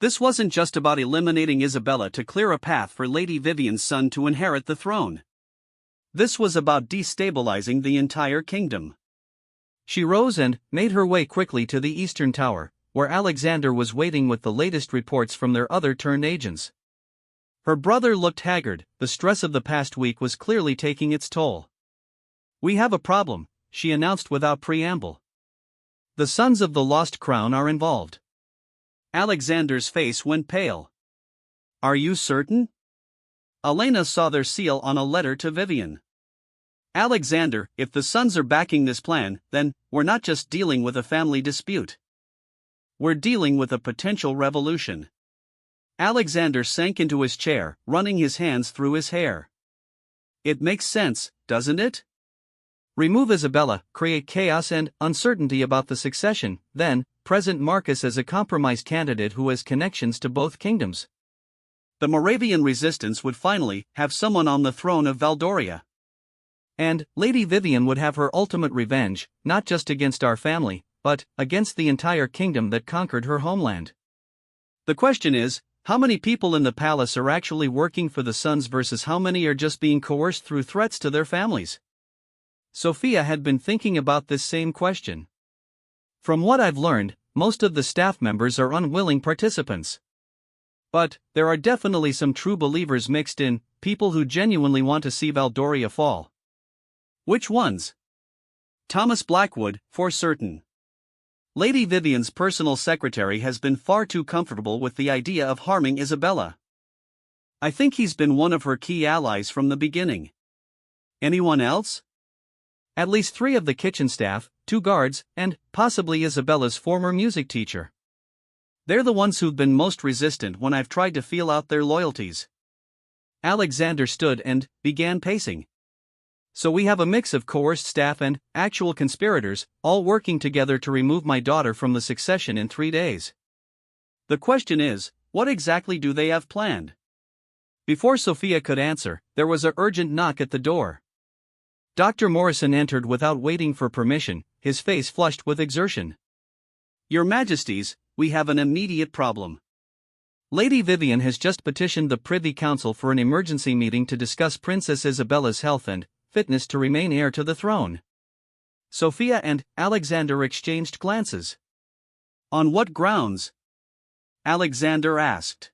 This wasn't just about eliminating Isabella to clear a path for Lady Vivian's son to inherit the throne. This was about destabilizing the entire kingdom. She rose and made her way quickly to the Eastern Tower, where Alexander was waiting with the latest reports from their other turned agents. Her brother looked haggard, the stress of the past week was clearly taking its toll. "We have a problem," she announced without preamble. "The Sons of the Lost Crown are involved." Alexander's face went pale. Are you certain? Elena saw their seal on a letter to Vivian. Alexander, if the Sons are backing this plan, then we're not just dealing with a family dispute. We're dealing with a potential revolution. Alexander sank into his chair, running his hands through his hair. It makes sense, doesn't it? Remove Isabella, create chaos and uncertainty about the succession, then present Marcus as a compromised candidate who has connections to both kingdoms. The Moravian resistance would finally have someone on the throne of Valdoria. And Lady Vivian would have her ultimate revenge, not just against our family, but against the entire kingdom that conquered her homeland. The question is, how many people in the palace are actually working for the Sons versus how many are just being coerced through threats to their families? Sophia had been thinking about this same question. From what I've learned, most of the staff members are unwilling participants. But there are definitely some true believers mixed in, people who genuinely want to see Valdoria fall. Which ones? Thomas Blackwood, for certain. Lady Vivian's personal secretary has been far too comfortable with the idea of harming Isabella. I think he's been one of her key allies from the beginning. Anyone else? At least 3 of the kitchen staff, 2 guards, and possibly Isabella's former music teacher. They're the ones who've been most resistant when I've tried to feel out their loyalties. Alexander stood and began pacing. So we have a mix of coerced staff and actual conspirators, all working together to remove my daughter from the succession in 3 days. The question is, what exactly do they have planned? Before Sophia could answer, there was an urgent knock at the door. Dr. Morrison entered without waiting for permission, his face flushed with exertion. Your Majesties, we have an immediate problem. Lady Vivian has just petitioned the Privy Council for an emergency meeting to discuss Princess Isabella's health and fitness to remain heir to the throne. Sophia and Alexander exchanged glances. On what grounds? Alexander asked.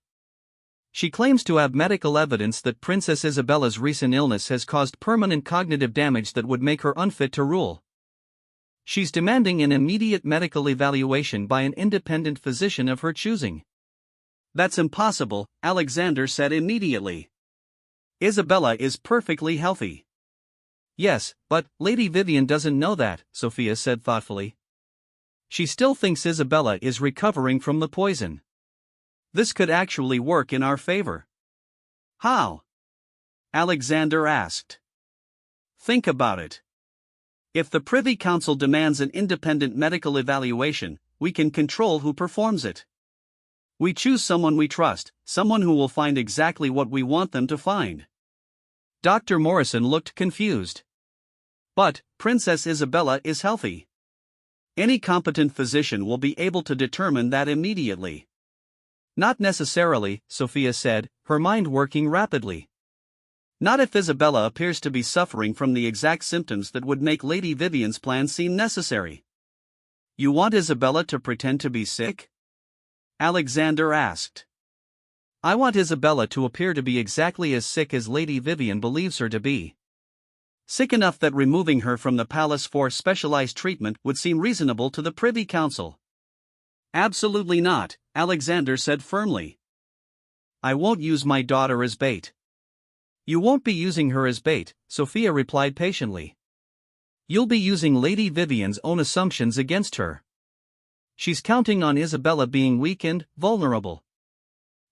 She claims to have medical evidence that Princess Isabella's recent illness has caused permanent cognitive damage that would make her unfit to rule. She's demanding an immediate medical evaluation by an independent physician of her choosing. That's impossible, Alexander said immediately. Isabella is perfectly healthy. Yes, but Lady Vivian doesn't know that, Sophia said thoughtfully. She still thinks Isabella is recovering from the poison. This could actually work in our favor. How? Alexander asked. Think about it. If the Privy Council demands an independent medical evaluation, we can control who performs it. We choose someone we trust, someone who will find exactly what we want them to find. Dr. Morrison looked confused. But Princess Isabella is healthy. Any competent physician will be able to determine that immediately. Not necessarily, Sophia said, her mind working rapidly. Not if Isabella appears to be suffering from the exact symptoms that would make Lady Vivian's plan seem necessary. You want Isabella to pretend to be sick? Alexander asked. I want Isabella to appear to be exactly as sick as Lady Vivian believes her to be. Sick enough that removing her from the palace for specialized treatment would seem reasonable to the Privy Council. Absolutely not, Alexander said firmly. I won't use my daughter as bait. You won't be using her as bait, Sophia replied patiently. You'll be using Lady Vivian's own assumptions against her. She's counting on Isabella being weak and vulnerable.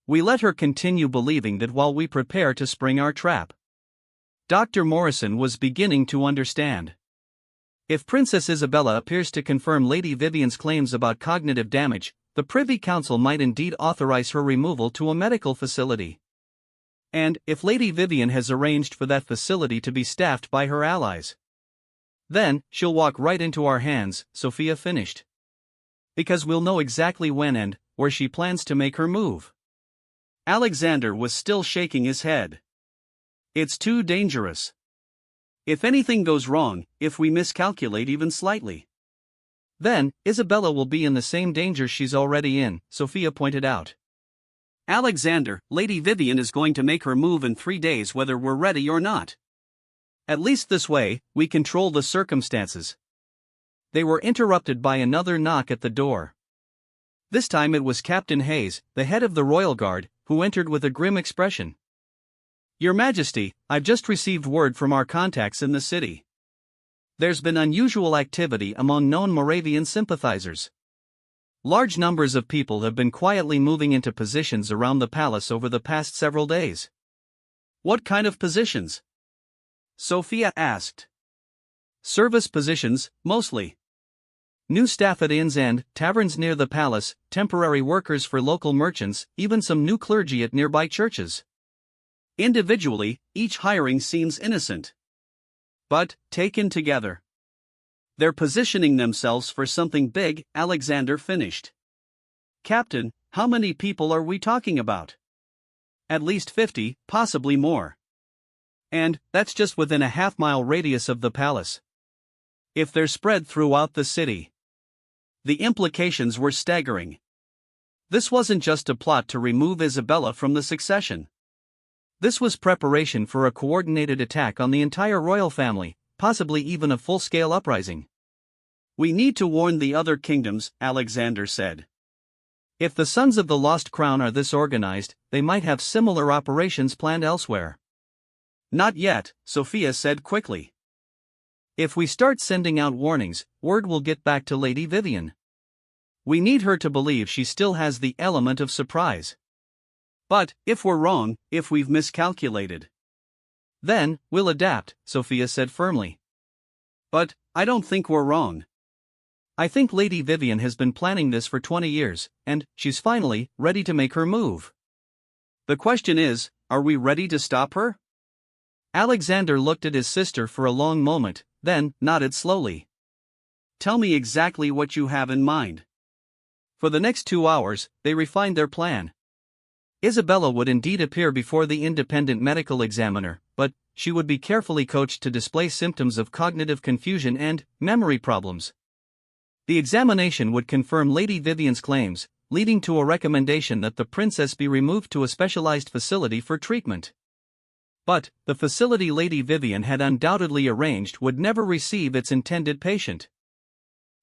We let her continue believing that while we prepare to spring our trap. Dr. Morrison was beginning to understand. If Princess Isabella appears to confirm Lady Vivian's claims about cognitive damage, the Privy Council might indeed authorize her removal to a medical facility. And if Lady Vivian has arranged for that facility to be staffed by her allies, then she'll walk right into our hands, Sophia finished. Because we'll know exactly when and where she plans to make her move. Alexander was still shaking his head. It's too dangerous. If anything goes wrong, if we miscalculate even slightly, then Isabella will be in the same danger she's already in, Sophia pointed out. Alexander, Lady Vivian is going to make her move in 3 days whether we're ready or not. At least this way, we control the circumstances. They were interrupted by another knock at the door. This time it was Captain Hayes, the head of the Royal Guard, who entered with a grim expression. Your Majesty, I've just received word from our contacts in the city. There's been unusual activity among known Moravian sympathizers. Large numbers of people have been quietly moving into positions around the palace over the past several days. What kind of positions? Sophia asked. Service positions, mostly. New staff at inns and taverns near the palace, temporary workers for local merchants, even some new clergy at nearby churches. Individually, each hiring seems innocent. But, taken together, they're positioning themselves for something big, Alexander finished. Captain, how many people are we talking about? At least 50, possibly more. And that's just within a half-mile radius of the palace. If they're spread throughout the city. The implications were staggering. This wasn't just a plot to remove Isabella from the succession. This was preparation for a coordinated attack on the entire royal family, possibly even a full-scale uprising. We need to warn the other kingdoms, Alexander said. If the Sons of the Lost Crown are this organized, they might have similar operations planned elsewhere. Not yet, Sophia said quickly. If we start sending out warnings, word will get back to Lady Vivian. We need her to believe she still has the element of surprise. But, if we're wrong, if we've miscalculated, Then, we'll adapt, Sophia said firmly. But I don't think we're wrong. I think Lady Vivian has been planning this for 20 years, and she's finally ready to make her move. The question is, are we ready to stop her? Alexander looked at his sister for a long moment, then nodded slowly. Tell me exactly what you have in mind. For the next 2 hours, they refined their plan. Isabella would indeed appear before the independent medical examiner, but she would be carefully coached to display symptoms of cognitive confusion and memory problems. The examination would confirm Lady Vivian's claims, leading to a recommendation that the princess be removed to a specialized facility for treatment. But the facility Lady Vivian had undoubtedly arranged would never receive its intended patient.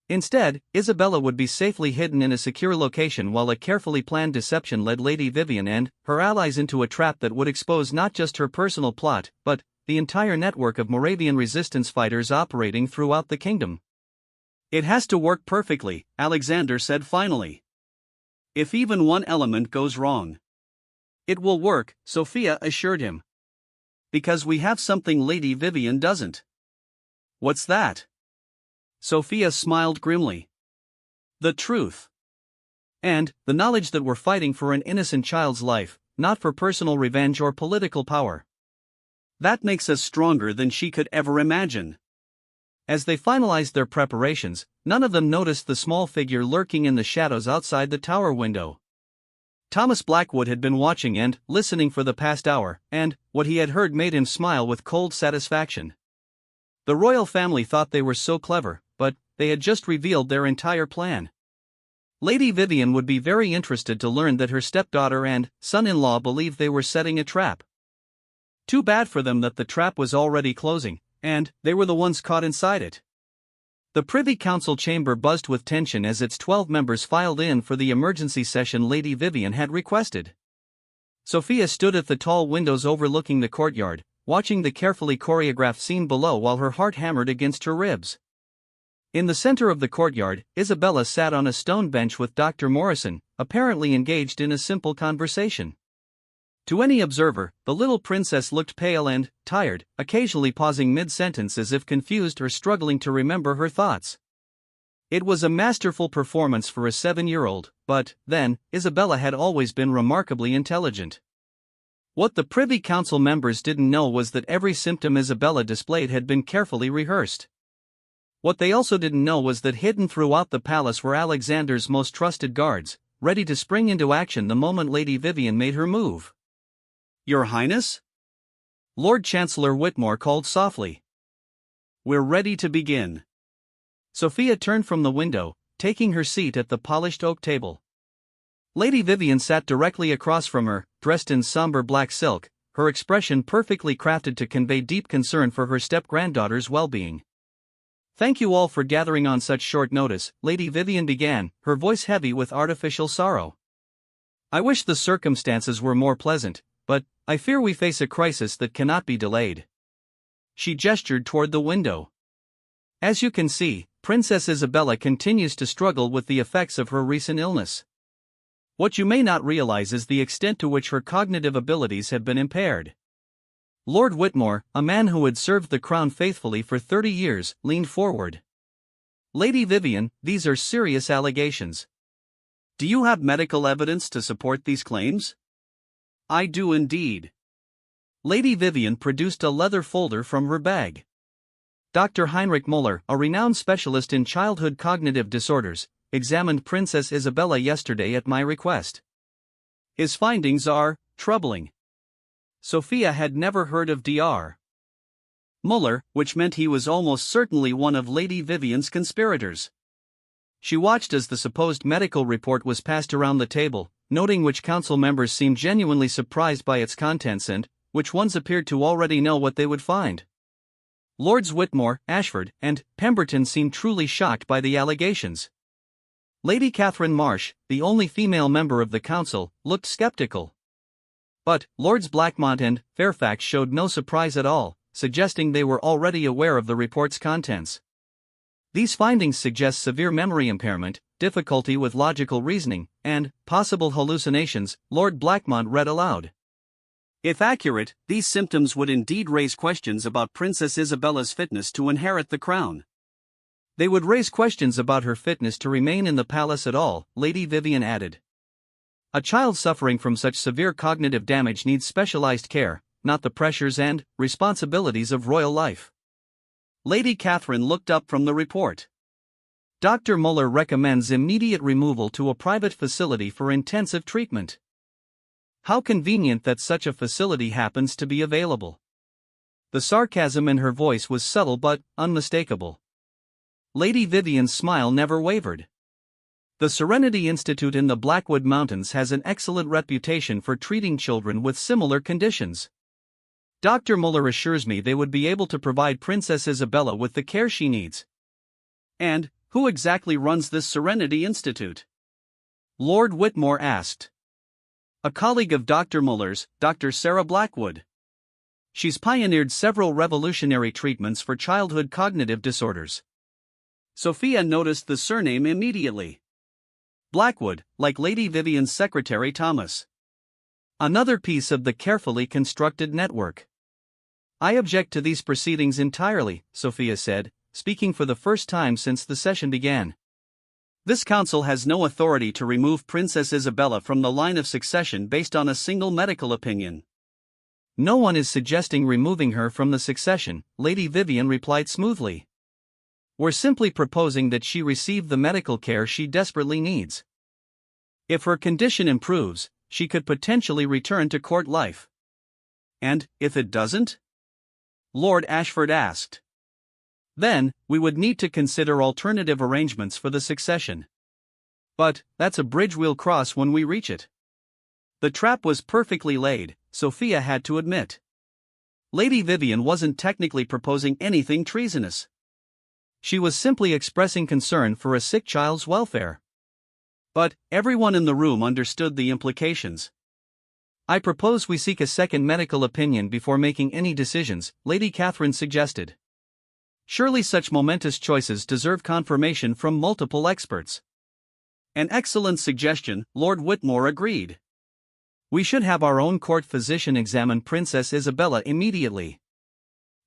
Instead, Isabella would be safely hidden in a secure location while a carefully planned deception led Lady Vivian and her allies into a trap that would expose not just her personal plot, but the entire network of Moravian resistance fighters operating throughout the kingdom. It has to work perfectly, Alexander said finally. If even one element goes wrong. It will work, Sophia assured him. Because we have something Lady Vivian doesn't. What's that? Sophia smiled grimly. The truth. And the knowledge that we're fighting for an innocent child's life, not for personal revenge or political power. That makes us stronger than she could ever imagine. As they finalized their preparations, none of them noticed the small figure lurking in the shadows outside the tower window. Thomas Blackwood had been watching and listening for the past hour, and what he had heard made him smile with cold satisfaction. The royal family thought they were so clever, but they had just revealed their entire plan. Lady Vivian would be very interested to learn that her stepdaughter and son-in-law believed they were setting a trap. Too bad for them that the trap was already closing, and they were the ones caught inside it. The Privy Council chamber buzzed with tension as its 12 members filed in for the emergency session Lady Vivian had requested. Sophia stood at the tall windows overlooking the courtyard, watching the carefully choreographed scene below while her heart hammered against her ribs. In the center of the courtyard, Isabella sat on a stone bench with Dr. Morrison, apparently engaged in a simple conversation. To any observer, the little princess looked pale and tired, occasionally pausing mid-sentence as if confused or struggling to remember her thoughts. It was a masterful performance for a 7-year-old, but, then, Isabella had always been remarkably intelligent. What the Privy Council members didn't know was that every symptom Isabella displayed had been carefully rehearsed. What they also didn't know was that hidden throughout the palace were Alexander's most trusted guards, ready to spring into action the moment Lady Vivian made her move. Your Highness? Lord Chancellor Whitmore called softly. We're ready to begin. Sophia turned from the window, taking her seat at the polished oak table. Lady Vivian sat directly across from her, dressed in somber black silk, her expression perfectly crafted to convey deep concern for her step-granddaughter's well-being. "Thank you all for gathering on such short notice," Lady Vivian began, her voice heavy with artificial sorrow. "I wish the circumstances were more pleasant, but I fear we face a crisis that cannot be delayed." She gestured toward the window. "As you can see, Princess Isabella continues to struggle with the effects of her recent illness. What you may not realize is the extent to which her cognitive abilities have been impaired." Lord Whitmore, a man who had served the crown faithfully for 30 years, leaned forward. "Lady Vivian, these are serious allegations. Do you have medical evidence to support these claims?" "I do indeed." Lady Vivian produced a leather folder from her bag. Dr. Heinrich Müller, a renowned specialist in childhood cognitive disorders, examined Princess Isabella yesterday at my request. His findings are troubling. Sophia had never heard of Dr. Müller, which meant he was almost certainly one of Lady Vivian's conspirators. She watched as the supposed medical report was passed around the table, noting which council members seemed genuinely surprised by its contents and which ones appeared to already know what they would find. Lords Whitmore, Ashford, and Pemberton seemed truly shocked by the allegations. Lady Catherine Marsh, the only female member of the council, looked skeptical. But Lords Blackmont and Fairfax showed no surprise at all, suggesting they were already aware of the report's contents. These findings suggest severe memory impairment, difficulty with logical reasoning, and possible hallucinations, Lord Blackmont read aloud. If accurate, these symptoms would indeed raise questions about Princess Isabella's fitness to inherit the crown. They would raise questions about her fitness to remain in the palace at all, Lady Vivian added. A child suffering from such severe cognitive damage needs specialized care, not the pressures and responsibilities of royal life. Lady Catherine looked up from the report. Dr. Muller recommends immediate removal to a private facility for intensive treatment. How convenient that such a facility happens to be available. The sarcasm in her voice was subtle but unmistakable. Lady Vivian's smile never wavered. The Serenity Institute in the Blackwood Mountains has an excellent reputation for treating children with similar conditions. Dr. Muller assures me they would be able to provide Princess Isabella with the care she needs. And who exactly runs this Serenity Institute? Lord Whitmore asked. A colleague of Dr. Muller's, Dr. Sarah Blackwood. She's pioneered several revolutionary treatments for childhood cognitive disorders. Sophia noticed the surname immediately. Blackwood, like Lady Vivian's secretary Thomas. Another piece of the carefully constructed network. I object to these proceedings entirely, Sophia said, speaking for the first time since the session began. This council has no authority to remove Princess Isabella from the line of succession based on a single medical opinion. No one is suggesting removing her from the succession, Lady Vivian replied smoothly. We're simply proposing that she receive the medical care she desperately needs. If her condition improves, she could potentially return to court life. And if it doesn't? Lord Ashford asked. Then, we would need to consider alternative arrangements for the succession. But that's a bridge we'll cross when we reach it. The trap was perfectly laid, Sophia had to admit. Lady Vivian wasn't technically proposing anything treasonous. She was simply expressing concern for a sick child's welfare. But everyone in the room understood the implications. I propose we seek a second medical opinion before making any decisions, Lady Catherine suggested. Surely such momentous choices deserve confirmation from multiple experts. An excellent suggestion, Lord Whitmore agreed. We should have our own court physician examine Princess Isabella immediately.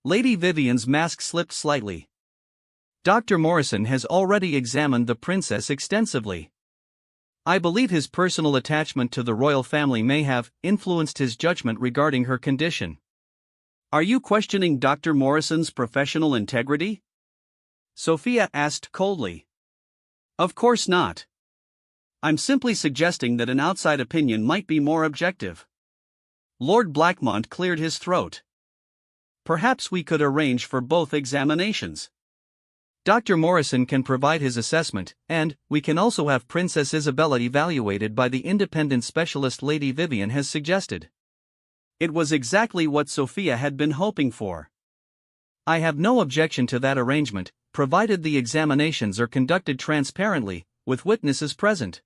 Lady Vivian's mask slipped slightly. Dr. Morrison has already examined the princess extensively. I believe his personal attachment to the royal family may have influenced his judgment regarding her condition. Are you questioning Dr. Morrison's professional integrity? Sophia asked coldly. Of course not. I'm simply suggesting that an outside opinion might be more objective. Lord Blackmont cleared his throat. Perhaps we could arrange for both examinations. Dr. Morrison can provide his assessment, and we can also have Princess Isabella evaluated by the independent specialist Lady Vivian has suggested. It was exactly what Sophia had been hoping for. I have no objection to that arrangement, provided the examinations are conducted transparently, with witnesses present.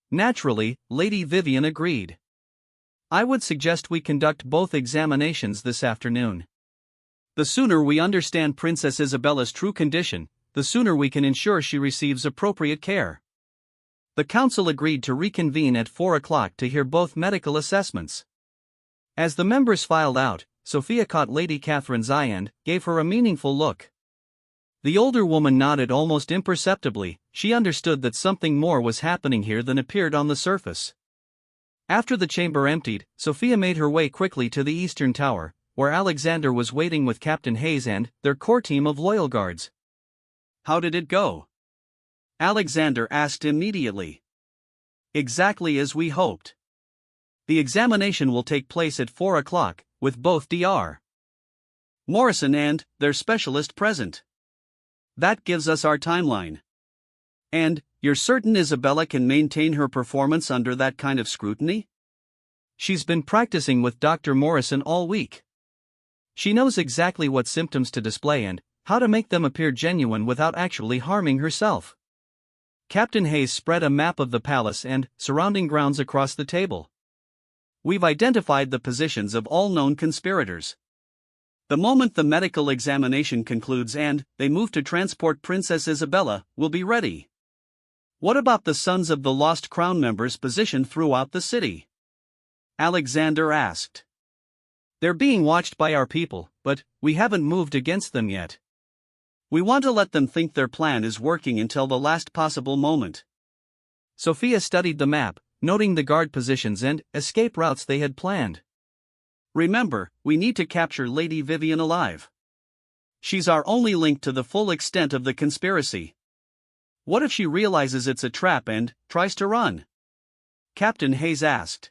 Naturally, Lady Vivian agreed. I would suggest we conduct both examinations this afternoon. The sooner we understand Princess Isabella's true condition, the sooner we can ensure she receives appropriate care. The council agreed to reconvene at 4 o'clock to hear both medical assessments. As the members filed out, Sophia caught Lady Catherine's eye and gave her a meaningful look. The older woman nodded almost imperceptibly. She understood that something more was happening here than appeared on the surface. After the chamber emptied, Sophia made her way quickly to the eastern tower, where Alexander was waiting with Captain Hayes and their core team of loyal guards. How did it go? Alexander asked immediately. Exactly as we hoped. The examination will take place at 4 o'clock, with both Dr. Morrison and their specialist present. That gives us our timeline. And, you're certain Isabella can maintain her performance under that kind of scrutiny? She's been practicing with Dr. Morrison all week. She knows exactly what symptoms to display and how to make them appear genuine without actually harming herself. Captain Hayes spread a map of the palace and surrounding grounds across the table. We've identified the positions of all known conspirators. The moment the medical examination concludes and they move to transport Princess Isabella, we'll be ready. What about the Sons of the Lost Crown members positioned throughout the city? Alexander asked. They're being watched by our people, but we haven't moved against them yet. We want to let them think their plan is working until the last possible moment. Sophia studied the map, noting the guard positions and escape routes they had planned. Remember, we need to capture Lady Vivian alive. She's our only link to the full extent of the conspiracy. What if she realizes it's a trap and tries to run? Captain Hayes asked.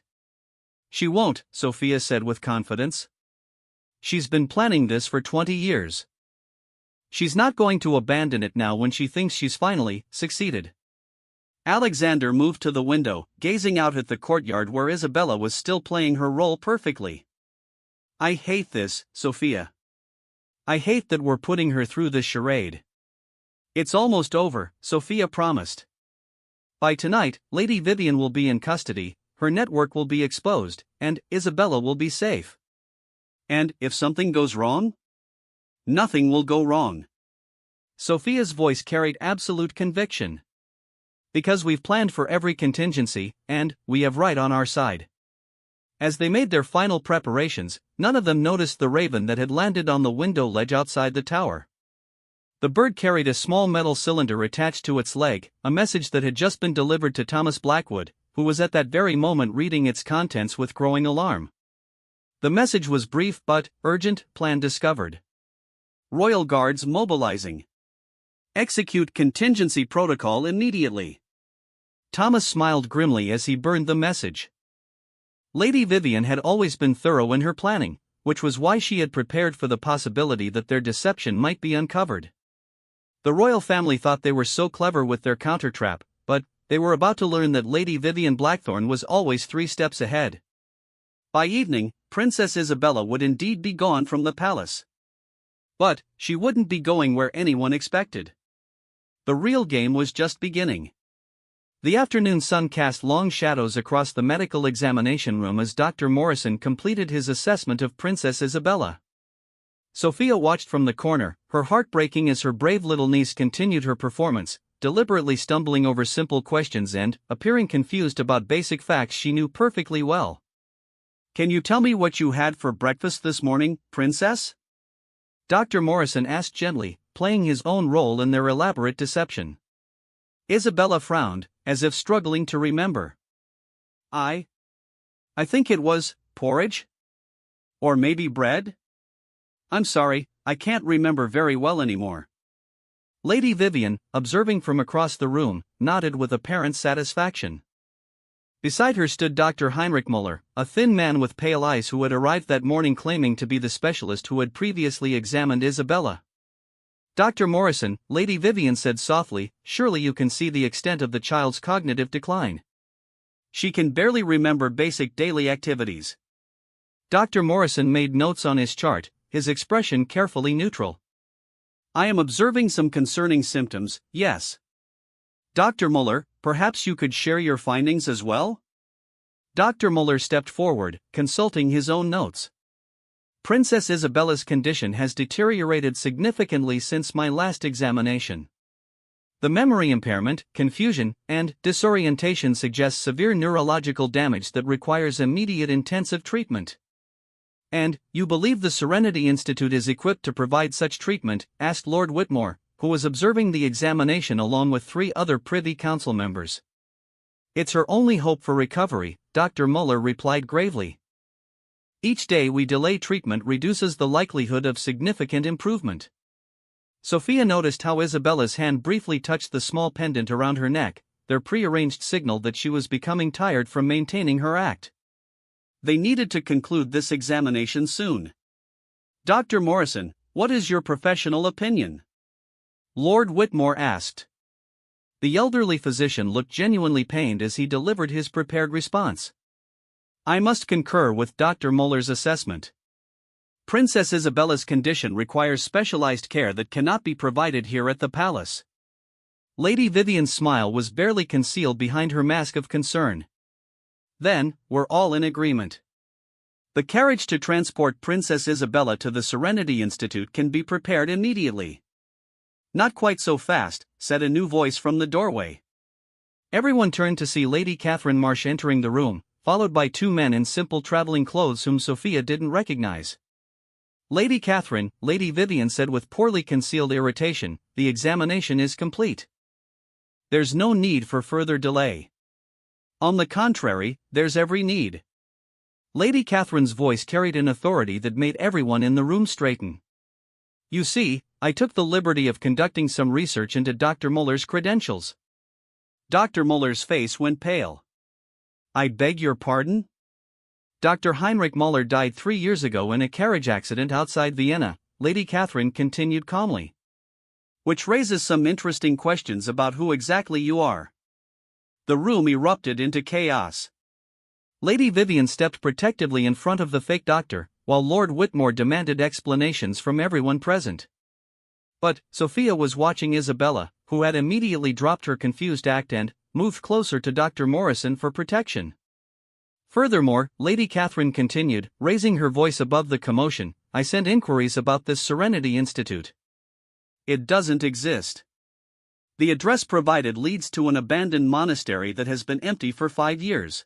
She won't, Sophia said with confidence. She's been planning this for 20 years. She's not going to abandon it now when she thinks she's finally succeeded. Alexander moved to the window, gazing out at the courtyard where Isabella was still playing her role perfectly. I hate this, Sophia. I hate that we're putting her through this charade. It's almost over, Sophia promised. By tonight, Lady Vivian will be in custody, her network will be exposed, and Isabella will be safe. And if something goes wrong? Nothing will go wrong. Sophia's voice carried absolute conviction. Because we've planned for every contingency, and we have right on our side. As they made their final preparations, none of them noticed the raven that had landed on the window ledge outside the tower. The bird carried a small metal cylinder attached to its leg, a message that had just been delivered to Thomas Blackwood, who was at that very moment reading its contents with growing alarm. The message was brief but urgent: plan discovered. Royal Guards mobilizing. Execute contingency protocol immediately. Thomas smiled grimly as he burned the message. Lady Vivian had always been thorough in her planning, which was why she had prepared for the possibility that their deception might be uncovered. The royal family thought they were so clever with their countertrap, but they were about to learn that Lady Vivian Blackthorne was always 3 steps ahead. By evening, Princess Isabella would indeed be gone from the palace. But she wouldn't be going where anyone expected. The real game was just beginning. The afternoon sun cast long shadows across the medical examination room as Dr. Morrison completed his assessment of Princess Isabella. Sophia watched from the corner, her heart breaking as her brave little niece continued her performance, deliberately stumbling over simple questions and appearing confused about basic facts she knew perfectly well. Can you tell me what you had for breakfast this morning, Princess? Dr. Morrison asked gently, playing his own role in their elaborate deception. Isabella frowned, as if struggling to remember. I think it was porridge? Or maybe bread? I'm sorry, I can't remember very well anymore. Lady Vivian, observing from across the room, nodded with apparent satisfaction. Beside her stood Dr. Heinrich Muller, a thin man with pale eyes who had arrived that morning claiming to be the specialist who had previously examined Isabella. Dr. Morrison, Lady Vivian said softly, surely you can see the extent of the child's cognitive decline. She can barely remember basic daily activities. Dr. Morrison made notes on his chart, his expression carefully neutral. I am observing some concerning symptoms, yes. Dr. Muller, perhaps you could share your findings as well? Dr. Muller stepped forward, consulting his own notes. Princess Isabella's condition has deteriorated significantly since my last examination. The memory impairment, confusion, and disorientation suggest severe neurological damage that requires immediate intensive treatment. And, you believe the Serenity Institute is equipped to provide such treatment? Asked Lord Whitmore, who was observing the examination along with 3 other Privy Council members. It's her only hope for recovery, Dr. Muller replied gravely. Each day we delay treatment reduces the likelihood of significant improvement. Sophia noticed how Isabella's hand briefly touched the small pendant around her neck, their prearranged signal that she was becoming tired from maintaining her act. They needed to conclude this examination soon. Dr. Morrison, what is your professional opinion? Lord Whitmore asked. The elderly physician looked genuinely pained as he delivered his prepared response. I must concur with Dr. Muller's assessment. Princess Isabella's condition requires specialized care that cannot be provided here at the palace. Lady Vivian's smile was barely concealed behind her mask of concern. Then, we're all in agreement. The carriage to transport Princess Isabella to the Serenity Institute can be prepared immediately. Not quite so fast, said a new voice from the doorway. Everyone turned to see Lady Catherine Marsh entering the room, followed by two men in simple traveling clothes whom Sophia didn't recognize. "Lady Catherine," Lady Vivian said with poorly concealed irritation, "the examination is complete. There's no need for further delay." "On the contrary, there's every need." Lady Catherine's voice carried an authority that made everyone in the room straighten. "You see, I took the liberty of conducting some research into Dr. Muller's credentials." Dr. Muller's face went pale. "I beg your pardon?" "Dr. Heinrich Muller died 3 years ago in a carriage accident outside Vienna," Lady Catherine continued calmly. "Which raises some interesting questions about who exactly you are." The room erupted into chaos. Lady Vivian stepped protectively in front of the fake doctor, while Lord Whitmore demanded explanations from everyone present. But Sophia was watching Isabella, who had immediately dropped her confused act and moved closer to Dr. Morrison for protection. Furthermore, Lady Catherine continued, raising her voice above the commotion, "I sent inquiries about this Serenity Institute. It doesn't exist. The address provided leads to an abandoned monastery that has been empty for 5 years.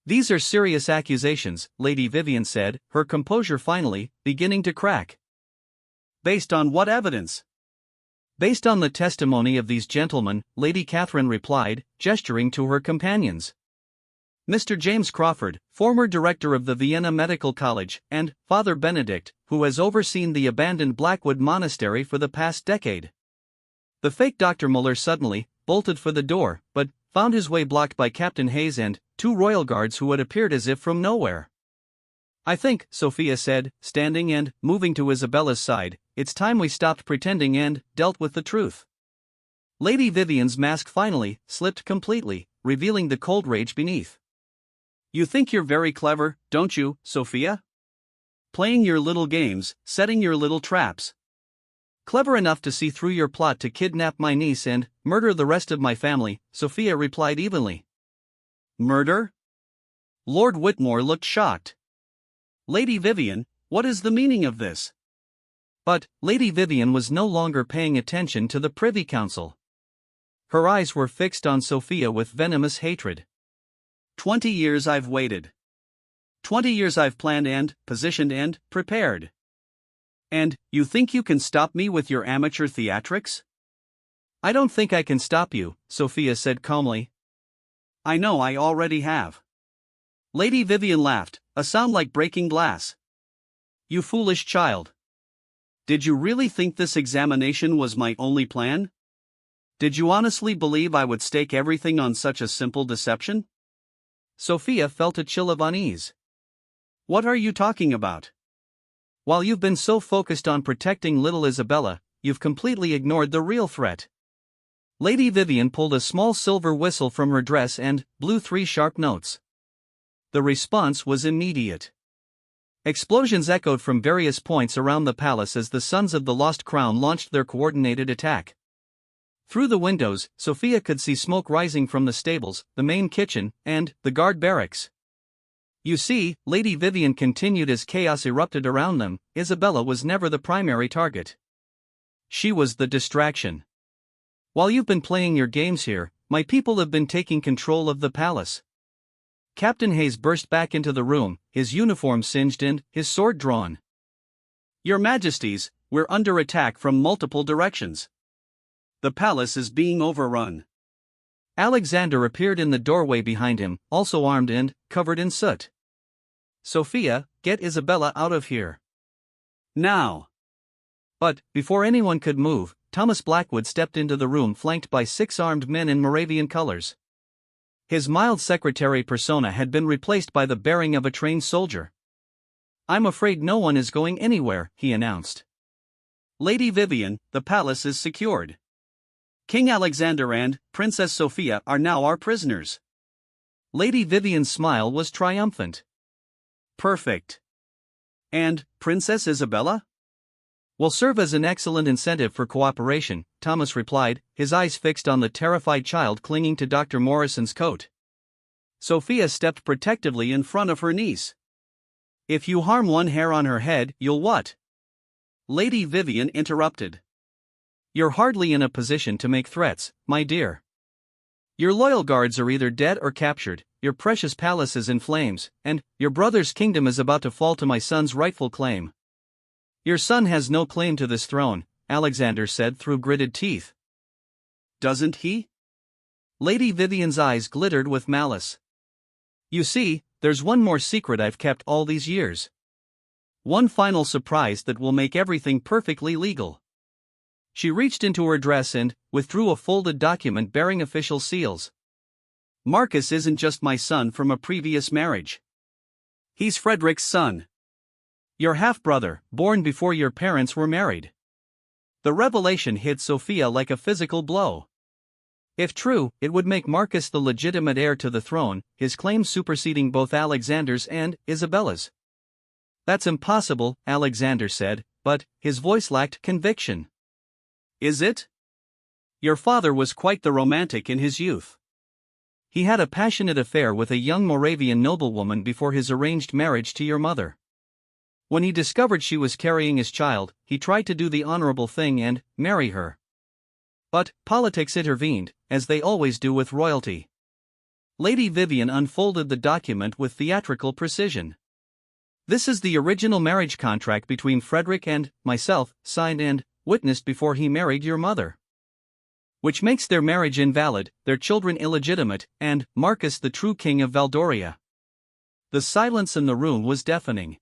These are serious accusations," Lady Vivian said, her composure finally beginning to crack. "Based on what evidence?" "Based on the testimony of these gentlemen," Lady Catherine replied, gesturing to her companions. "Mr. James Crawford, former director of the Vienna Medical College, and Father Benedict, who has overseen the abandoned Blackwood Monastery for the past decade." The fake Dr. Muller suddenly bolted for the door, but found his way blocked by Captain Hayes and 2 royal guards who had appeared as if from nowhere. "I think," Sophia said, standing and moving to Isabella's side, "it's time we stopped pretending and dealt with the truth." Lady Vivian's mask finally slipped completely, revealing the cold rage beneath. "You think you're very clever, don't you, Sophia? Playing your little games, setting your little traps. Clever enough to see through your plot to kidnap my niece and murder the rest of my family," Sophia replied evenly. "Murder?" Lord Whitmore looked shocked. "Lady Vivian, what is the meaning of this?" But Lady Vivian was no longer paying attention to the Privy Council. Her eyes were fixed on Sophia with venomous hatred. 20 years I've waited. 20 years I've planned and positioned and prepared. And you think you can stop me with your amateur theatrics? "I don't think I can stop you," Sophia said calmly. "I know I already have." Lady Vivian laughed, a sound like breaking glass. "You foolish child. Did you really think this examination was my only plan? Did you honestly believe I would stake everything on such a simple deception?" Sophia felt a chill of unease. "What are you talking about? While you've been so focused on protecting little Isabella, you've completely ignored the real threat." Lady Vivian pulled a small silver whistle from her dress and blew 3 sharp notes. The response was immediate. Explosions echoed from various points around the palace as the Sons of the Lost Crown launched their coordinated attack. Through the windows, Sophia could see smoke rising from the stables, the main kitchen, and the guard barracks. "You see," Lady Vivian continued as chaos erupted around them, "Isabella was never the primary target. She was the distraction. While you've been playing your games here, my people have been taking control of the palace." Captain Hayes burst back into the room, his uniform singed and his sword drawn. "Your Majesties, we're under attack from multiple directions. The palace is being overrun." Alexander appeared in the doorway behind him, also armed and covered in soot. "Sophia, get Isabella out of here. Now." But before anyone could move, Thomas Blackwood stepped into the room flanked by 6 armed men in Moravian colors. His mild secretary persona had been replaced by the bearing of a trained soldier. "I'm afraid no one is going anywhere," he announced. "Lady Vivian, the palace is secured. King Alexander and Princess Sophia are now our prisoners." Lady Vivian's smile was triumphant. "Perfect. And Princess Isabella?" "Will serve as an excellent incentive for cooperation," Thomas replied, his eyes fixed on the terrified child clinging to Dr. Morrison's coat. Sophia stepped protectively in front of her niece. "If you harm one hair on her head, you'll what?" Lady Vivian interrupted. "You're hardly in a position to make threats, my dear." Your loyal guards are either dead or captured, your precious palace is in flames, and your brother's kingdom is about to fall to my son's rightful claim. Your son has no claim to this throne, Alexander said through gritted teeth. Doesn't he? Lady Vivian's eyes glittered with malice. You see, there's one more secret I've kept all these years. One final surprise that will make everything perfectly legal. She reached into her dress and withdrew a folded document bearing official seals. Marcus isn't just my son from a previous marriage. He's Frederick's son. Your half-brother, born before your parents were married. The revelation hit Sophia like a physical blow. If true, it would make Marcus the legitimate heir to the throne, his claims superseding both Alexander's and Isabella's. That's impossible, Alexander said, but his voice lacked conviction. Is it? Your father was quite the romantic in his youth. He had a passionate affair with a young Moravian noblewoman before his arranged marriage to your mother. When he discovered she was carrying his child, he tried to do the honorable thing and marry her. But politics intervened, as they always do with royalty. Lady Vivian unfolded the document with theatrical precision. This is the original marriage contract between Frederick and myself, signed and witnessed before he married your mother. Which makes their marriage invalid, their children illegitimate, and Marcus the true king of Valdoria. The silence in the room was deafening.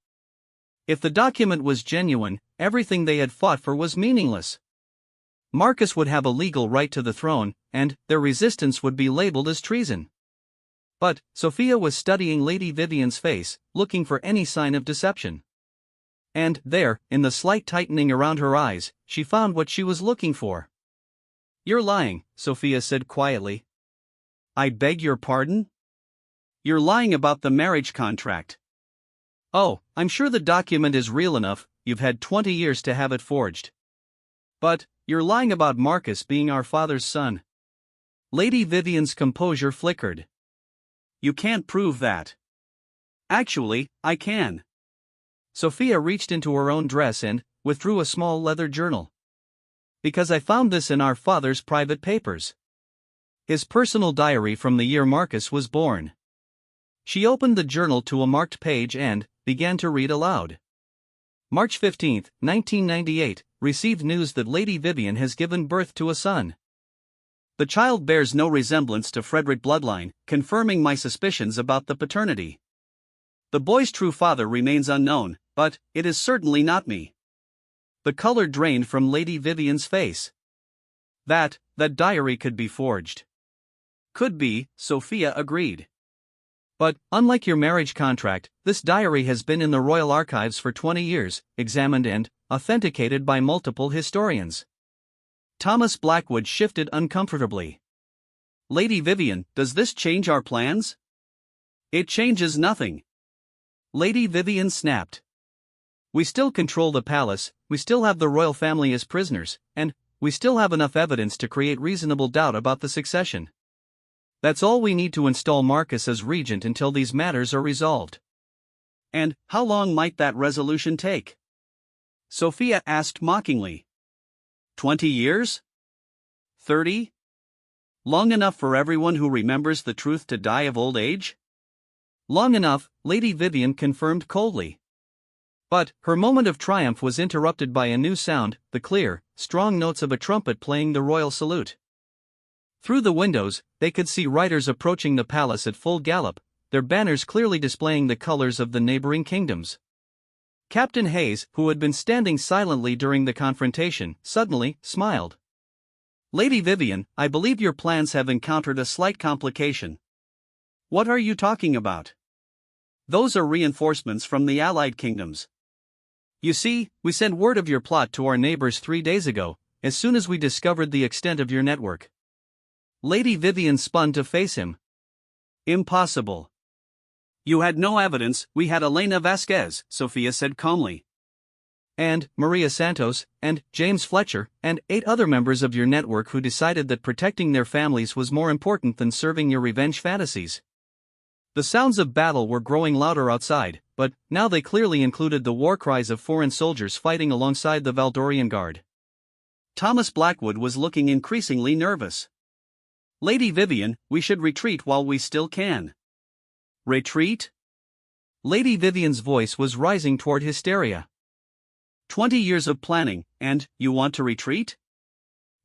If the document was genuine, everything they had fought for was meaningless. Marcus would have a legal right to the throne, and their resistance would be labeled as treason. But Sophia was studying Lady Vivian's face, looking for any sign of deception. And there, in the slight tightening around her eyes, she found what she was looking for. You're lying, Sophia said quietly. I beg your pardon? You're lying about the marriage contract. Oh, I'm sure the document is real enough, you've had 20 years to have it forged. But you're lying about Marcus being our father's son. Lady Vivian's composure flickered. You can't prove that. Actually, I can. Sophia reached into her own dress and withdrew a small leather journal. Because I found this in our father's private papers. His personal diary from the year Marcus was born. She opened the journal to a marked page and began to read aloud. March 15, 1998, received news that Lady Vivian has given birth to a son. The child bears no resemblance to Frederick bloodline, confirming my suspicions about the paternity. The boy's true father remains unknown, but it is certainly not me. The color drained from Lady Vivian's face. That diary could be forged. Could be, Sophia agreed. But, unlike your marriage contract, this diary has been in the royal archives for 20 years, examined and authenticated by multiple historians. Thomas Blackwood shifted uncomfortably. Lady Vivian, does this change our plans? It changes nothing. Lady Vivian snapped. We still control the palace, we still have the royal family as prisoners, and we still have enough evidence to create reasonable doubt about the succession. That's all we need to install Marcus as regent until these matters are resolved. And how long might that resolution take? Sophia asked mockingly. 20 years? 30? Long enough for everyone who remembers the truth to die of old age? Long enough, Lady Vivian confirmed coldly. But her moment of triumph was interrupted by a new sound, the clear, strong notes of a trumpet playing the royal salute. Through the windows, they could see riders approaching the palace at full gallop, their banners clearly displaying the colors of the neighboring kingdoms. Captain Hayes, who had been standing silently during the confrontation, suddenly smiled. Lady Vivian, I believe your plans have encountered a slight complication. What are you talking about? Those are reinforcements from the allied kingdoms. You see, we sent word of your plot to our neighbors 3 days ago, as soon as we discovered the extent of your network. Lady Vivian spun to face him. Impossible. You had no evidence. We had Elena Vasquez, Sophia said calmly. And Maria Santos, and James Fletcher, and 8 other members of your network who decided that protecting their families was more important than serving your revenge fantasies. The sounds of battle were growing louder outside, but now they clearly included the war cries of foreign soldiers fighting alongside the Valdorian Guard. Thomas Blackwood was looking increasingly nervous. Lady Vivian, we should retreat while we still can. Retreat? Lady Vivian's voice was rising toward hysteria. 20 years of planning, and you want to retreat?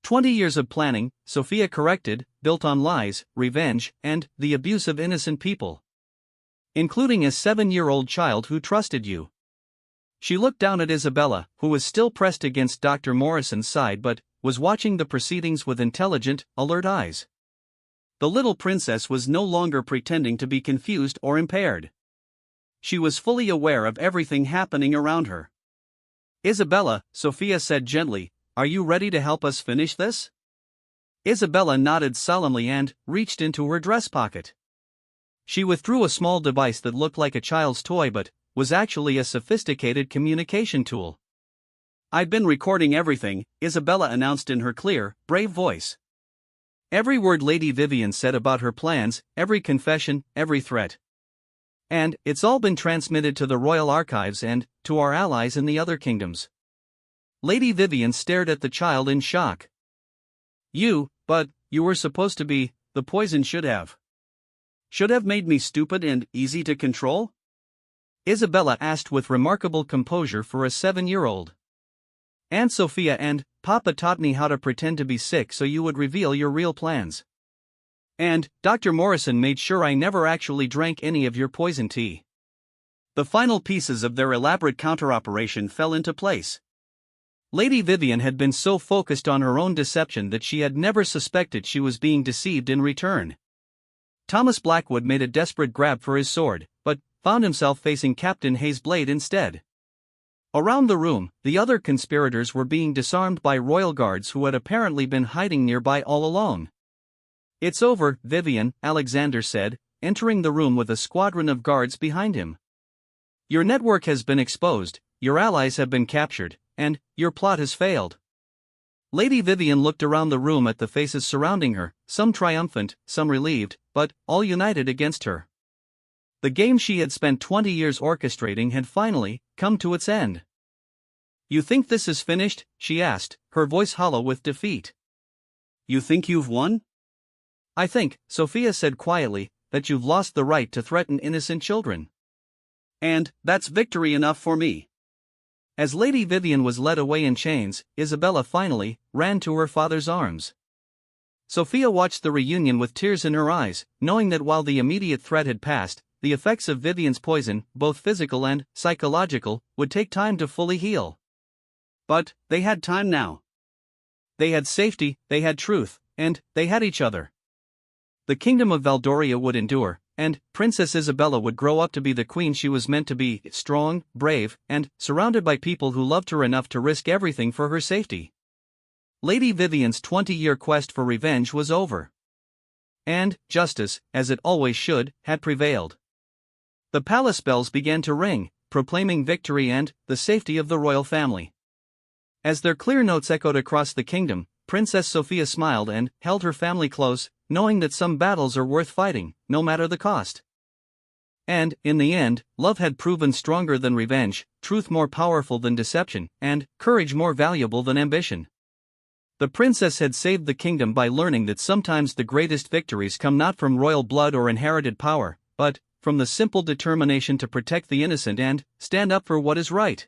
20 years of planning, Sophia corrected, built on lies, revenge, and the abuse of innocent people. Including a 7-year-old child who trusted you. She looked down at Isabella, who was still pressed against Dr. Morrison's side but was watching the proceedings with intelligent, alert eyes. The little princess was no longer pretending to be confused or impaired. She was fully aware of everything happening around her. Isabella, Sophia said gently, are you ready to help us finish this? Isabella nodded solemnly and reached into her dress pocket. She withdrew a small device that looked like a child's toy but was actually a sophisticated communication tool. I've been recording everything, Isabella announced in her clear, brave voice. Every word Lady Vivian said about her plans, every confession, every threat. And it's all been transmitted to the royal archives and to our allies in the other kingdoms. Lady Vivian stared at the child in shock. But you were supposed to be, the poison should have made me stupid and easy to control? Isabella asked with remarkable composure for a 7-year-old. Aunt Sophia and Papa taught me how to pretend to be sick so you would reveal your real plans. And Dr. Morrison made sure I never actually drank any of your poison tea. The final pieces of their elaborate counter-operation fell into place. Lady Vivian had been so focused on her own deception that she had never suspected she was being deceived in return. Thomas Blackwood made a desperate grab for his sword, but found himself facing Captain Hayes' blade instead. Around the room, the other conspirators were being disarmed by royal guards who had apparently been hiding nearby all along. It's over, Vivian, Alexander said, entering the room with a squadron of guards behind him. Your network has been exposed, your allies have been captured, and your plot has failed. Lady Vivian looked around the room at the faces surrounding her, some triumphant, some relieved, but all united against her. The game she had spent 20 years orchestrating had finally come to its end. You think this is finished? She asked, her voice hollow with defeat. You think you've won? I think, Sophia said quietly, that you've lost the right to threaten innocent children. And that's victory enough for me. As Lady Vivian was led away in chains, Isabella finally ran to her father's arms. Sophia watched the reunion with tears in her eyes, knowing that while the immediate threat had passed, the effects of Vivian's poison, both physical and psychological, would take time to fully heal. But they had time now. They had safety, they had truth, and they had each other. The kingdom of Valdoria would endure, and Princess Isabella would grow up to be the queen she was meant to be, strong, brave, and surrounded by people who loved her enough to risk everything for her safety. Lady Vivian's 20-year quest for revenge was over. And justice, as it always should, had prevailed. The palace bells began to ring, proclaiming victory and the safety of the royal family. As their clear notes echoed across the kingdom, Princess Sophia smiled and held her family close, knowing that some battles are worth fighting, no matter the cost. And, in the end, love had proven stronger than revenge, truth more powerful than deception, and courage more valuable than ambition. The princess had saved the kingdom by learning that sometimes the greatest victories come not from royal blood or inherited power, but from the simple determination to protect the innocent and stand up for what is right.